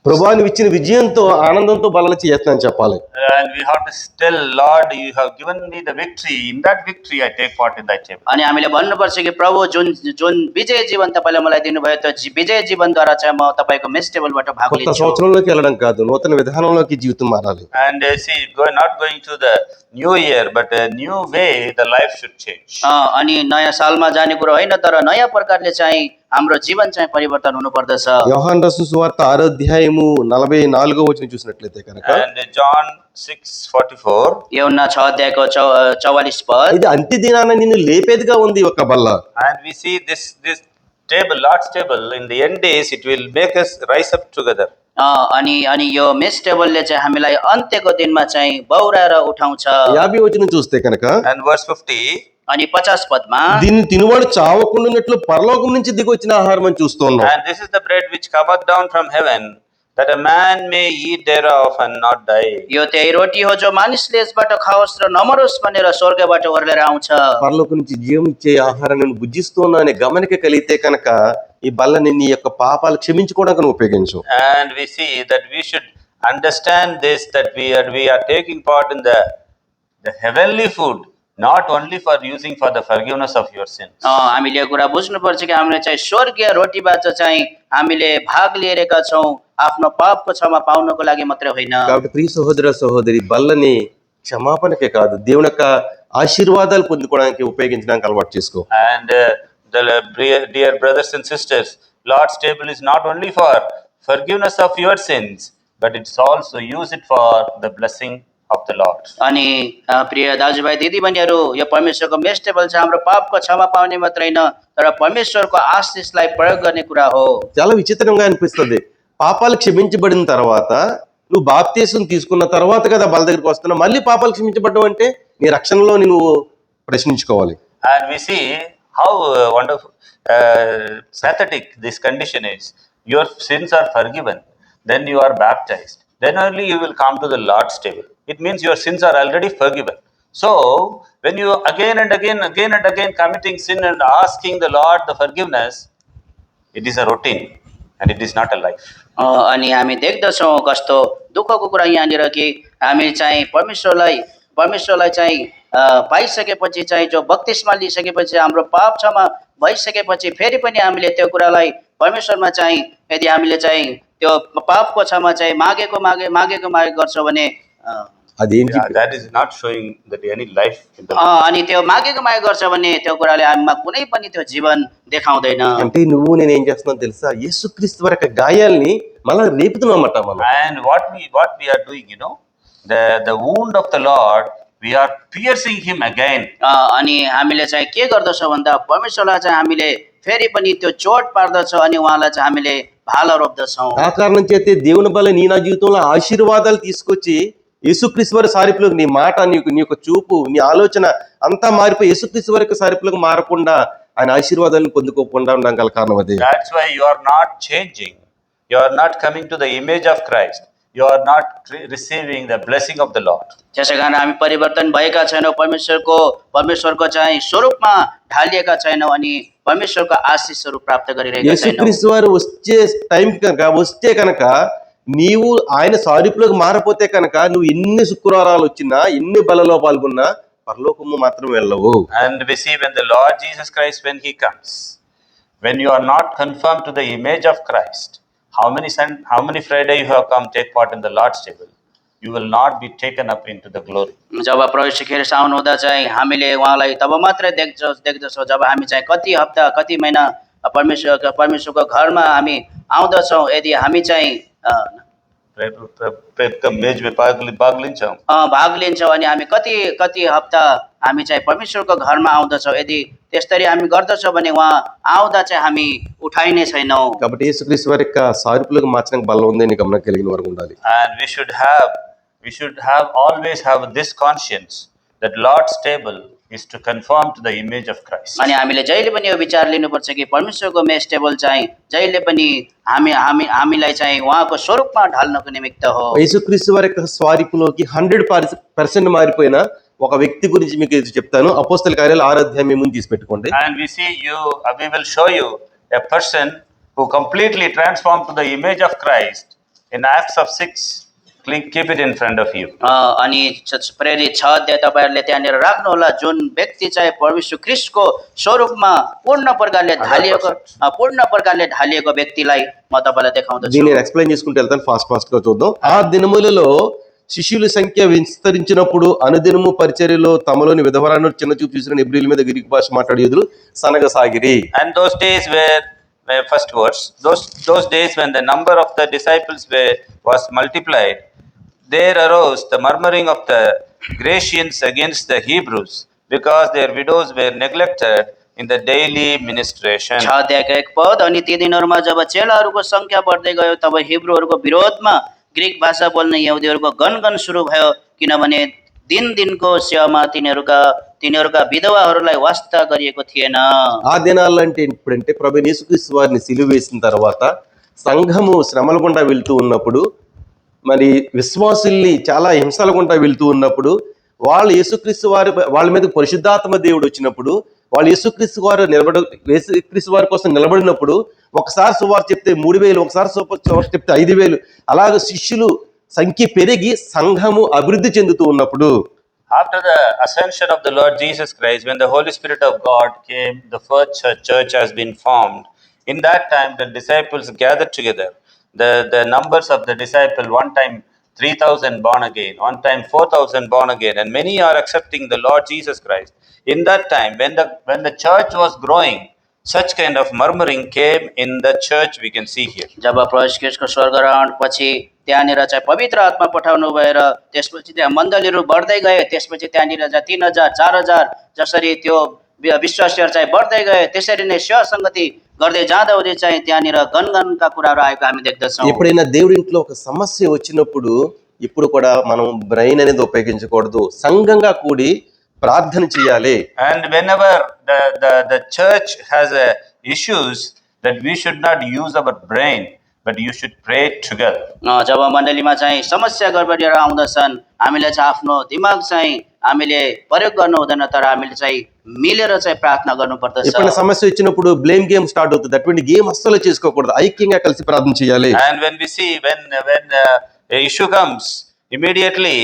ప్రభు నువ్వు ఇచ్చిన విజయంతో ఆనందంతో బలం చేస్తానని చెప్పాలి. And we have to tell Lord, you have given me the victory. In that victory I take part in thy table. अनि हामीले भन्नुपर्छ कि प्रभु जुन विजय जीवन तपाईँले मलाई दिनुभयो त्यो विजय जीवनद्वारा चाहिँ म तपाईँको मेस टेबलबाट भाग కొత్త लिन्छु। సంవత్సరంలోకి వెళ్ళడం కాదు, నూతన విధానంలోకి జీవితం మారాలి. And see, not going to the new year, but a new way the life should change. अनि नयाँ सालमा जाने कुरो होइन, तर नयाँ प्रकारले चाहिँ हाम्रो जीवन चाहिँ परिवर्तन हुनुपर्दछ। యోహాను రాసిన సువార్త 6వ అధ్యాయము 44వ వచనం చూసినట్లయితే కనుక And John 6:44. యోహన్నా 6 अध्यायको 44 पद। ఇది అంత్య దినాన నిన్ను లేపేదిగా ఉంది ఒక బల్ల. And we see this table, Lord's table, in the end days, it will make us rise up together. अनि अनि यो मेस टेबलले चाहिँ हामीलाई अन्त्यको दिनमा चाहिँ बौराएर उठाउँछ। 50 వచనం చూస్తే కనుక And verse 50, अनि 50 पदमा దీన్ని తినువాడు చావకుండాన్నట్లు పరలోకం నుంచి దిగి వచ్చిన ఆహారం అని చూస్తున్నాం. and this is the bread which cometh down from heaven, that a man may eat thereof and not die. यो त्यही रोटी हो जो मानिसले यसबाट खाओस् र नमरोस् भनेर स्वर्गबाट ओर्लेर आउँछ। పరలోకం నుంచి జీవం ఇచ్చే ఆహారాన్ని నేను భుజిస్తున్నా అనే గమనిక కలిగితే కనుక ఈ బల్లని నీ యొక్క పాపాలు క్షమించుకోవడానికి నువ్వు ఉపయోగించు. And we see that we should understand this, that we are taking part in the heavenly food, not only for using for the forgiveness of your sins. हामीले यो कुरा बुझ्नुपर्छ कि हामीले चाहिँ स्वर्गीय रोटीबाट चाहिँ हामीले भाग लिएका छौँ आफ्नो पापको क्षमा पाउनको लागि मात्रै होइन। కాబట్టి ప్రియ సహోదర సహోదరి బల్లని క్షమాపణకే కాదు దేవుని యొక్క ఆశీర్వాదాలు పొందుకోవడానికి ఉపయోగించడానికి అలవాటు చేసుకో. And dear brothers and sisters, Lord's table is not only for forgiveness of your sins, but it's also use it for the blessing of the Lord. अनि प्रिय दाजुभाइ दिदीबहिनीहरू, यो परमेश्वरको मेस टेबल चाहिँ हाम्रो पापको क्षमा पाउने मात्र होइन तर परमेश्वरको आशिषलाई प्रयोग गर्ने कुरा हो। చాలా విచిత్రంగా అనిపిస్తుంది. పాపాలు క్షమించబడిన తర్వాత నువ్వు బాప్తీసం తీసుకున్న తర్వాత కదా బల దగ్గరికి వస్తున్నావు, మళ్ళీ పాపాలు క్షమించబడ్డం అంటే నీ రక్షణలో నువ్వు ప్రశ్నించుకోవాలి. And we see how wonderful, pathetic this condition is. Your sins are forgiven, then you are baptized, then only you will come to the Lord's table. It means your sins are already forgiven. So when you again and again committing sin and asking the Lord the forgiveness, it is a routine and it is not a life. अनि हामी देख्दछौँ कस्तो दुःखको कुरा यहाँनिर कि हामी चाहिँ परमेश्वरलाई चाहिँ पाइसकेपछि चाहिँ जो बत्तिसमा लिइसकेपछि हाम्रो पाप क्षमा भइसकेपछि फेरि पनि हामीले त्यो कुरालाई परमेश्वरमा चाहिँ यदि हामीले चाहिँ त्यो पापको क्षमा चाहिँ मागेको गर्छौँ भने అదేంటి That is not showing that any life in the अनि त्यो मागेको गर्छ भने त्यो कुराले हामीमा कुनै पनि त्यो जीवन देखाउँदैन। అంటే నువ్వు నేను ఏం చేస్తున్నావు తెలుసా, యేసుక్రీస్తు వారి యొక్క గాయాల్ని మళ్ళా రేపుతున్నామట మనం. And what we are doing, the wound of the Lord, we are piercing him again. अनि हामीले चाहिँ के गर्दछौँ भन्दा परमेश्वरलाई चाहिँ हामीले फेरि पनि त्यो चोट पार्दछौँ अनि उहाँलाई चाहिँ हामीले भालो रोप्दछौँ। ఆ కారణం చేతే దేవుని బల్ల నీ నా జీవితంలో ఆశీర్వాదాలు తీసుకొచ్చి యేసుక్రీస్తు వారి సారిపులకు నీ మాట నీ యొక్క చూపు నీ ఆలోచన అంతా మారిపోయి యేసుక్రీస్తు వారి యొక్క సారిపులకు మారకుండా ఆయన ఆశీర్వాదాలను పొందుకోకుండా ఉండడం గల కారణం అదే. That's why you are not changing. You are not coming to the image of Christ. You are not receiving the blessing of the Lord. त्यसै कारण हामी परिवर्तन भएका छैनौँ, परमेश्वरको चाहिँ स्वरूपमा ढालिएका छैनौँ अनि परमेश्वरको आशिषहरू प्राप्त गरिरहेका छैनौँ। యేసుక్రీస్తు వారు వచ్చే టైంకి కనుక వస్తే కనుక నీవు ఆయన సారిపులకు మారపోతే కనుక నువ్వు ఎన్ని శుక్రవారాలు వచ్చినా ఎన్ని బలలో పాల్గొన్నా పరలోకము మాత్రం వెళ్ళవు. And we see when the Lord Jesus Christ, when he comes, when you are not conformed to the image of Christ, how many Friday you have come take part in the Lord's table, you will not be taken up into the glory. जब प्रवेश खेर साउन हुँदा चाहिँ हामीले उहाँलाई तब मात्रै देख्दछौँ जब हामी चाहिँ कति हप्ता कति महिना परमेश्वरको घरमा हामी आउँदछौँ। यदि हामी चाहिँ मेज में भाग लिन्छौँ भाग लिन्छौँ अनि हामी कति हप्ता हामी चाहिँ परमेश्वरको घरमा आउँदछौँ। यदि त्यसरी हामी गर्दछौँ भने उहाँ आउँदा चाहिँ हामी उठाइने छैनौँ। కాబట్టి యేసుక్రీస్తు వారి యొక్క సారిపులకు మార్చడానికి బలం ఉందని గమనం కలిగిన వారు ఉండాలి. And we should always have this conscience that Lord's table is to conform to the image of Christ. अनि हामीले जहिले पनि यो विचार लिनुपर्छ कि परमेश्वरको मेस टेबल चाहिँ जहिले पनि हामीलाई चाहिँ उहाँको स्वरूपमा ढाल्नको निमित्त हो। యేసుక్రీస్తు వారి యొక్క స్వారిపులోకి 100% మారిపోయిన ఒక వ్యక్తి గురించి మీకు చెప్తాను. అపోస్తల కార్యాలు 6వ అధ్యాయం ముందు తీసి పెట్టుకోండి. And we will show you a person who completely transformed to the image of Christ in Acts of 6. Keep it in front of you. अनि प्रेरित 6 अध्याय तपाईहरुले त्यहाँनिर राख्नु होला, जुन व्यक्ति चाहिँ परमेश्वर ख्रीष्टको स्वरूपमा पूर्ण प्रकारले ढालिएको व्यक्तिलाई म तपाईलाई देखाउँदछु। దీన్ని నేను ఎక్స్‌ప్లెయిన్ చేసుకుంటూ వెళ్తాను, ఫాస్ట్ గా చూద్దాం. ఆ దినములలో శిష్యుల సంఖ్య విస్తరించినప్పుడు అనుదినము పరిచర్యలో తమలోని విధవరాలను చిన్న చూపు చూసిన హెబ్రీయుల మీద గ్రీకు భాష మాట్లాడే యూదులు సనగసాగిరి. And those days were first verse, those days when the number of the disciples was multiplied, there arose the murmuring of the Grecians against the Hebrews, because their widows were neglected in the daily ministration. 6 अध्यायको 1 पद। अनि ती दिनहरूमा जब चेलाहरूको संख्या बढ्दै गयो तब हिब्रूहरूको विरोधमा ग्रीक भाषा बोल्ने यहुदीहरूको गनगन सुरु भयो, किनभने दिन दिनको सेवामा तिनीहरूका विधवाहरूलाई वास्ता गरिएको थिएन। ఆ దినాల్లో అంటే ఇప్పుడంటే ప్రభువైన యేసుక్రీస్తు వారిని సిలువ వేసిన తర్వాత సంఘము శ్రమల గుండా వెళ్తూ ఉన్నప్పుడు, మరి విశ్వాసుల్ని చాలా హింసల గుండా వెళ్తూ ఉన్నప్పుడు, వాళ్ళు యేసుక్రీస్తు వారి వాళ్ళ మీద పరిశుద్ధాత్మ దేవుడు వచ్చినప్పుడు, వాళ్ళు యేసుక్రీస్తు వారి కోసం నిలబడినప్పుడు ఒకసారి సువార్త చెప్తే 3000, ఒకసారి సువార్త చెప్తే 5000, అలాగే శిష్యులు సంఖ్య పెరిగి సంఘము అభివృద్ధి చెందుతూ ఉన్నప్పుడు, After the ascension of the Lord Jesus Christ, when the Holy Spirit of God came, the first church has been formed. In that time, the disciples gathered together. The numbers of the disciple, one time 3,000 born again, one time 4,000 born again, and many are accepting the Lord Jesus Christ. In that time, when the church was growing, such kind of murmuring came in the church, we can see here. जब प्रभु यीशु ख्रीष्टको स्वर्गरोहण पछि त्यहाँनिर चाहिँ पवित्र आत्मा पठाउनु भएर त्यसपछि त्यहाँ मण्डलीहरू बढ्दै गए। त्यसपछि त्यहाँनिर चाहिँ 3,000, 4,000 जसरी त्यो विश्वासीहरू चाहिँ बढ्दै गए, त्यसरी नै सेवा संगति गर्दै जाँदाहुँदै चाहिँ त्यहाँनिर गनगनका कुराहरू आएको हामी देख्दछौँ। ఎప్పుడైనా దేవుడి ఇంట్లో ఒక సమస్య వచ్చినప్పుడు ఇప్పుడు కూడా మనం బ్రెయిన్ అనేది ఉపయోగించకూడదు, సంఘంగా కూడి ప్రార్థన చేయాలి. And whenever the church has issues, that we should not use our brain, but you should pray together. जब मण्डलीमा चाहिँ समस्या गडबडीहरू आउँदछन्, हामीले चाहिँ आफ्नो दिमाग चाहिँ हामीले प्रयोग गर्नु हुँदैन, तर हामीले चाहिँ मिलेर चाहिँ प्रार्थना गर्नुपर्दछ। ఎప్పుడైనా సమస్య వచ్చినప్పుడు బ్లేమ్ గేమ్ స్టార్ట్ అవుతుంది. అటువంటి గేమ్ అస్సలు చేసుకోకూడదు, ఐక్యంగా కలిసి ప్రార్థన చేయాలి. And when we see when a issue comes, immediately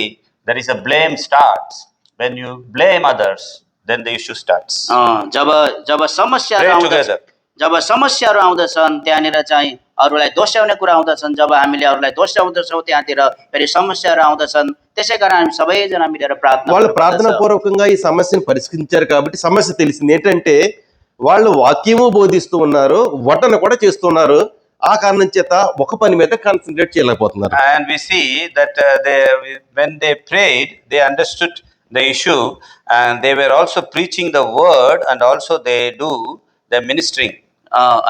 there is a blame starts. When you blame others, then the issue starts. जब समस्याहरू Pray आउँदछन्, together. जब समस्याहरू आउँदछन् त्यहाँनिर चाहिँ अरूलाई दोष्याउने कुरा आउँदछन्। जब हामीले अरूलाई दोष्याउँदछौँ त्यहाँतिर फेरि समस्याहरू आउँदछन्। त्यसै कारण हामी सबैजना मिलेर प्रार्थना వాళ్ళు गर्नुपर्दछ। ప్రార్థన పూర్వకంగా ఈ సమస్యను పరిష్కరించారు కాబట్టి సమస్య తెలిసింది. ఏంటంటే వాళ్ళు వాక్యము బోధిస్తూ ఉన్నారు, వడ్డన కూడా చేస్తున్నారు. ఆ కారణం చేత ఒక పని మీద కాన్సన్ట్రేట్ చేయలేకపోతున్నారు. And we see that when they prayed, they understood the issue, and they were also preaching the word, and also they do the ministering.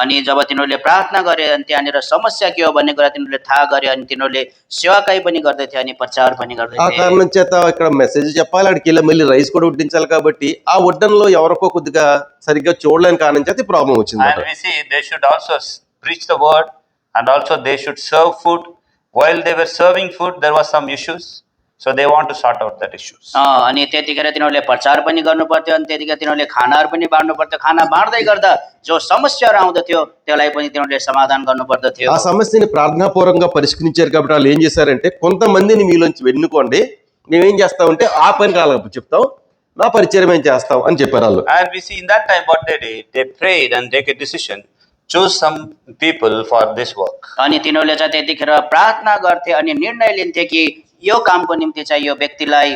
अनि जब तिनीहरूले प्रार्थना गरे अनि त्यहाँनिर समस्या के हो भन्ने कुरा तिनीहरूले थाहा गरे, अनि तिनीहरूले सेवाकाई पनि गर्दै थिए अनि प्रचार पनि गर्दै ఆ थिए। కారణం చేత ఇక్కడ మెసేజ్ చెప్పాలి, అక్కడికి వెళ్ళి మళ్ళీ రైస్ కూడా వడ్డించాలి. కాబట్టి ఆ వడ్డనలో ఎవరికో కొద్దిగా సరిగ్గా చూడలేని కారణం చేత ఈ ప్రాబ్లం వచ్చింది. And we see they should also preach the word, and also they should serve food. While they were serving food, there was some issues, so they want to sort out that issues. अनि त्यतिखेर तिनीहरूले प्रचार पनि गर्नु पर्थ्यो, अनि त्यतिखेर तिनीहरूले खानाहरू पनि बाँड्नु पर्थ्यो। खाना बाँड्दै गर्दा जो समस्याहरू आउँदथ्यो त्यसलाई पनि तिनीहरूले समाधान गर्नु पर्दथ्यो। ఆ సమస్యని ప్రార్థనాపూర్వకంగా పరిష్కరించారు కాబట్టి వాళ్ళు ఏం చేశారంటే, కొంతమందిని మీలోంచి ఎన్నుకోండి, మేమేం చేస్తామంటే ఆ పని కాలం చెప్తాం, నా పరిచయం ఏం చేస్తాం అని చెప్పారు వాళ్ళు. And we see in that time what they did, they prayed and take a decision, choose some people for this work. अनि तिनीहरूले चाहिँ त्यतिखेर प्रार्थना गर्थे अनि निर्णय लिन्थे कि यो कामको निम्ति चाहिँ यो व्यक्तिलाई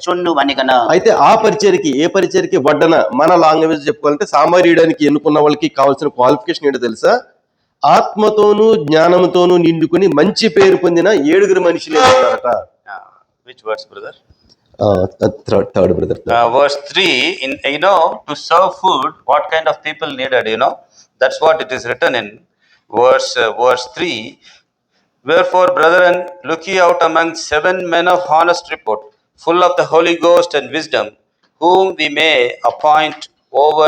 चुन्नु भनिकन। అయితే ఆ పరిచర్యకి, ఏ పరిచర్యకి వడ్డన మన లాంగ్వేజ్ చెప్పుకోవాలంటే సామరీయడానికి ఎన్నుకున్న వాళ్ళకి కావాల్సిన క్వాలిఫికేషన్ ఏంటో తెలుసా? ఆత్మతోనూ జ్ఞానంతోనూ నిండుకుని మంచి పేరు పొందిన 7 మనుషులు ఉంటారట. Which verse, brother? Third brother. Verse 3, to serve food, what kind of people needed, that's what it is written in verse 3. Wherefore, brethren, look ye out among 7 men of honest report, full of the Holy Ghost and wisdom, whom we may appoint over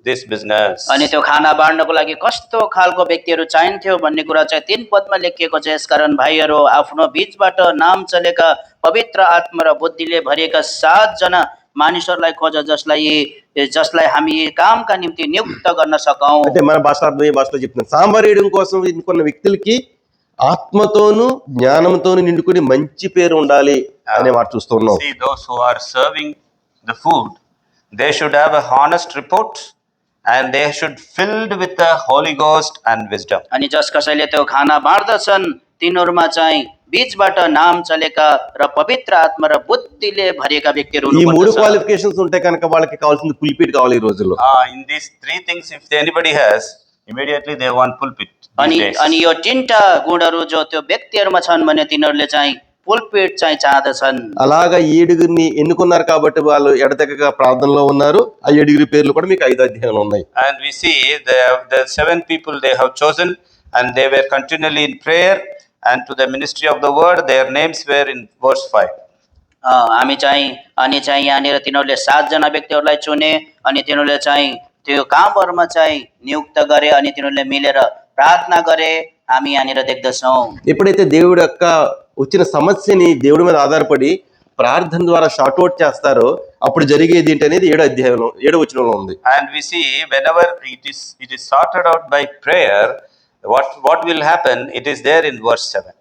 this business. अनि त्यो खाना बाँड्नको लागि कस्तो खालको व्यक्तिहरू चाहिन्थ्यो भन्ने कुरा चाहिँ 3 पदमा लेखिएको छ। यसकारण भाइहरू, आफ्नो बीचबाट नाम चलेका पवित्र आत्मा र बुद्धिले भरिएका 7 जना मानिसहरूलाई खोज, जसलाई हामी यी कामका निम्ति नियुक्त गर्न सकौं। అంటే మన భాష అర్థమయ్యే భాషలో చెప్తున్నాను. సామరీయడం కోసం ఎన్నుకున్న వ్యక్తులకి ఆత్మతోనూ జ్ఞానంతోనూ నిండుకుని మంచి పేరు ఉండాలి అనే మాట చూస్తున్నాం. See, those who are serving the food, they should have a honest report, and they should filled with the Holy Ghost and wisdom. अनि जस कसैले त्यो खाना बाँड्दछन् तिनीहरूमा चाहिँ बीचबाट नाम चलेका र पवित्र आत्मा र बुद्धिले भरिएका व्यक्तिहरू ఈ 3 हुनुपर्दछ। క్వాలిఫికేషన్స్ ఉంటే కనుక వాళ్ళకి కావాల్సింది పుల్పిట్ కావాలి ఈ రోజుల్లో. In these 3 things, if anybody has, immediately they want pulpit. अनि यो 3टा गुणहरू जो त्यो व्यक्तिहरूमा छन् भने तिनीहरूले चाहिँ पुलपिट चाहिँ चाहँदछन्। అలాగా ఈ ఏడుగురిని ఎన్నుకున్నారు కాబట్టి వాళ్ళు ఎడతెగక ప్రార్థనలో ఉన్నారు. ఆ ఏడుగురి పేర్లు కూడా మీకు 5వ అధ్యాయంలో ఉన్నాయి. And we see the 7 people they have chosen, and they were continually in prayer and to the ministry of the word. Their names were in verse 5. हामी चाहिँ यहाँनिर तिनीहरूले 7 जना व्यक्तिहरूलाई चुने अनि तिनीहरूले चाहिँ त्यो कामहरूमा चाहिँ नियुक्त गरे अनि तिनीहरूले मिलेर प्रार्थना गरे, हामी यहाँनिर देख्दछौँ। ఎప్పుడైతే దేవుడు యొక్క వచ్చిన సమస్యని దేవుడి మీద ఆధారపడి ప్రార్థన ద్వారా షార్ట్అవుట్ చేస్తారో అప్పుడు జరిగేది ఏంటి అనేది 7వ అధ్యాయంలో 7వ వచనంలో ఉంది. And we see whenever it is sorted out by prayer, what will happen? It is there in verse 7.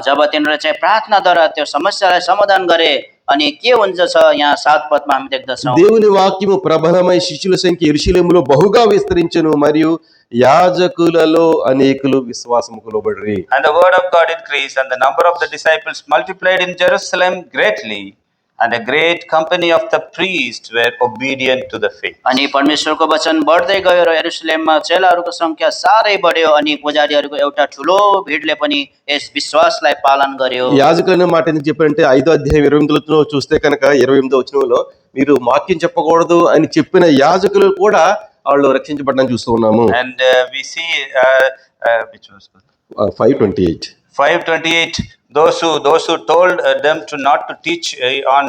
जब तिनीहरूले चाहिँ प्रार्थनाद्वारा त्यो समस्यालाई समाधान गरे अनि के हुन्छ छ यहाँ 7 पदमा हामी देख्दछौँ। దేవుని వాక్యము ప్రబలమై శిష్యుల సంఖ్య యెరూషలేములో బహుగా విస్తరించెను మరియు యాజకులలో అనేకులు విశ్వాసముకు లోబడిరి. And the word of God increased, and the number of the disciples multiplied in Jerusalem greatly, and a great company of the priests were obedient to the faith. अनि परमेश्वरको वचन बढ्दै गयो र यरुशलेममा चेलाहरूको संख्या साह्रै बढ्यो अनि पुजारीहरूको एउटा ठुलो भिडले पनि यस विश्वासलाई पालन गर्यो। యాజకులనే మాట ఎందుకు చెప్పారంటే 5వ అధ్యాయం 28లో చూస్తే కనుక 28వ వచనంలో మీరు వాక్యం చెప్పకూడదు అని చెప్పిన యాజకులు కూడా వాళ్ళు రక్షించబడడం చూస్తూ ఉన్నాము. And we see which was 5:28 5:28. Those who told them to not to teach on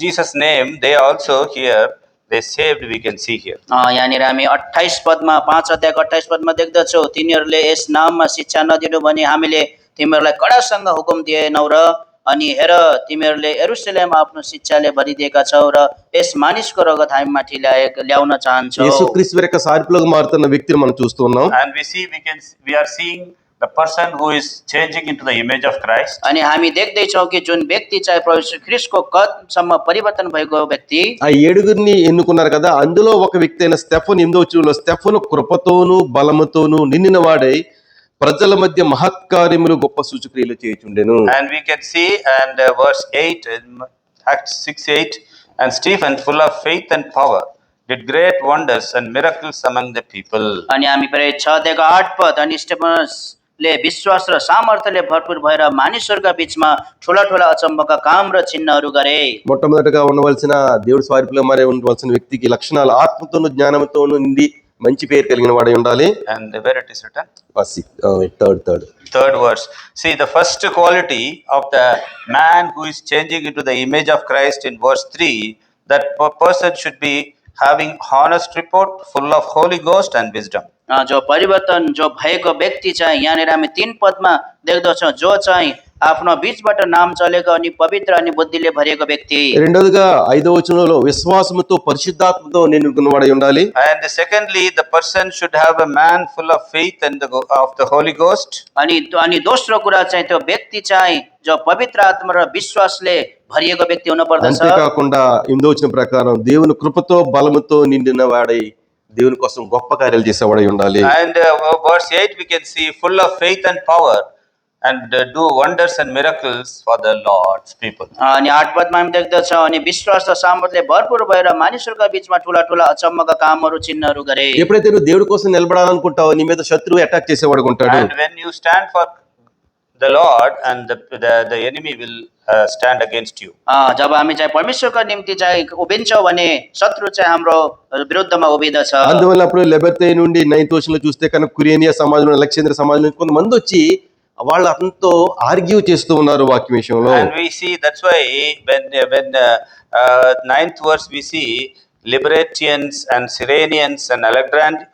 Jesus' name, they also here they saved. We can see here. यहाँनिर हामी 28 पदमा 5 अध्यायको 28 पदमा देख्दछौँ, तिनीहरूले यस नाममा शिक्षा नदिनु भने हामीले तिमीहरूलाई कडासँग हुकुम दिएनौ र अनि हेर तिमीहरूले यरुशलेम आफ्नो शिक्षाले भरिदिएका छौ र यस मानिसको रगत हामी माथि ल्याउन चाहन्छौ। యేసుక్రీస్తు యొక్క సార్పులుగా మారుతున్న వ్యక్తిని మనం చూస్తూ ఉన్నాం. And we are seeing the person who is changing into the image of Christ. अनि हामी देख्दैछौँ कि जुन व्यक्ति चाहिँ प्रभु यीशु ख्रीष्टको कदसम्म परिवर्तन भएको व्यक्ति, ఆ ఏడుగురిని ఎన్నుకున్నారు కదా, అందులో ఒక వ్యక్తి అయిన స్టెఫను 8వ వచనంలో స్టెఫను కృపతోను బలముతోను నిండిన వాడై ప్రజల మధ్య మహత్కార్యములు గొప్ప సూచక్రియలు చేయుచుండెను. And we can see and verse 8 in Acts 6:8, and Stephen full of faith and power did great wonders and miracles among the people. अनि हामी परे 6 अध्यायको 8 पद, अनि स्टेफनसले विश्वास र सामर्थ्यले भरपूर भएर मानिसहरूका बीचमा ठुला ठुला अचम्मका काम र चिन्हहरू गरे। మొట్టమొదటిగా ఉండవలసిన దేవుడి స్వారీపులో మరి ఉండవలసిన వ్యక్తికి లక్షణాలు ఆత్మతోను జ్ఞానంతోను నిండి మంచి పేరు కలిగిన వాడై ఉండాలి. And where it is written? Third verse. See, the first quality of the man who is changing into the image of Christ in verse 3, that person should be having honest report, full of Holy Ghost and wisdom. जो परिवर्तन जो भएको व्यक्ति चाहिँ यहाँनिर हामी 3 पदमा देख्दछौँ, जो चाहिँ आफ्नो बीचबाट नाम चलेको अनि पवित्र अनि बुद्धिले भरिएको व्यक्ति। రెండోదిగా 5వ వచనంలో విశ్వాసముతో పరిశుద్ధాత్మతో నిండుకున్నవాడై ఉండాలి. And secondly, the person should have a man full of faith and of the Holy Ghost. अनि दोस्रो कुरा चाहिँ त्यो व्यक्ति चाहिँ जो पवित्र आत्मा र विश्वासले भरिएको व्यक्ति हुन पर्दछ। అంతేకాకుండా 8వ వచనం ప్రకారం దేవుని కృపతో బలముతో నిండిన వాడై దేవుని కోసం గొప్ప కార్యాలు చేసేవాడై ఉండాలి. And verse 8 we can see full of faith and power and do wonders and miracles for the Lord's people. अनि 8 पदमा हामी देख्दछौँ, अनि विश्वास र सामर्थ्यले भरपूर भएर मानिसहरूका बीचमा ठुला ठुला अचम्मका कामहरू चिन्हहरू गरे। ఎప్పుడైతే నువ్వు దేవుడి కోసం నిలబడాలనుకుంటావో నీ మీద శత్రువు అటాక్ చేసేవాడు ఉంటాడు. And when you stand for the Lord, and the enemy will stand against you. जब हामी चाहिँ परमेश्वरको निम्ति चाहिँ उभिन्छौँ भने शत्रु चाहिँ हाम्रो विरुद्धमा उभिदछ। అందువల్ల అప్పుడు లెబెతే నుండి 9వ వచనంలో చూస్తే కనుక కురేనియా సమాజంలో అలెగ్జాంద్రియ సమాజంలో కొంతమంది వచ్చి వాళ్ళు అతనితో ఆర్గ్యూ చేస్తూ ఉన్నారు వాక్య విషయంలో. And we see that's why when 9th verse we see Liberatians and Cyrenians and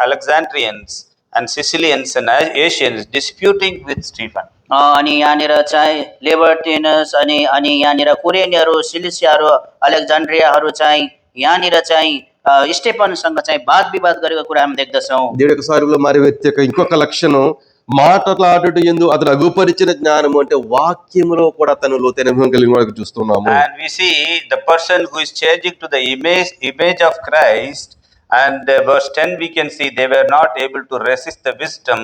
Alexandrians and Sicilians and Asians disputing with Stephen. अनि यहाँनिर चाहिँ लिबर्टिनस अनि यहाँनिर कुरेनियहरू, सिलिसियाहरू, अलेक्जान्ड्रियाहरू चाहिँ यहाँनिर चाहिँ स्टेफनसँग चाहिँ वाद विवाद गरेको कुरा हामी देख्दछौँ। దేవుడి యొక్క స్వరూపంలో మారే వ్యక్తి యొక్క ఇంకొక లక్షణం మాట్లాడుట యందు అతను అగుపరిచిన జ్ఞానము, అంటే వాక్యములో కూడా అతను లోతైన అనుభవం కలిగిన వాడికి చూస్తున్నాము. And we see the person who is changing to the image of Christ, and verse 10 we can see they were not able to resist the wisdom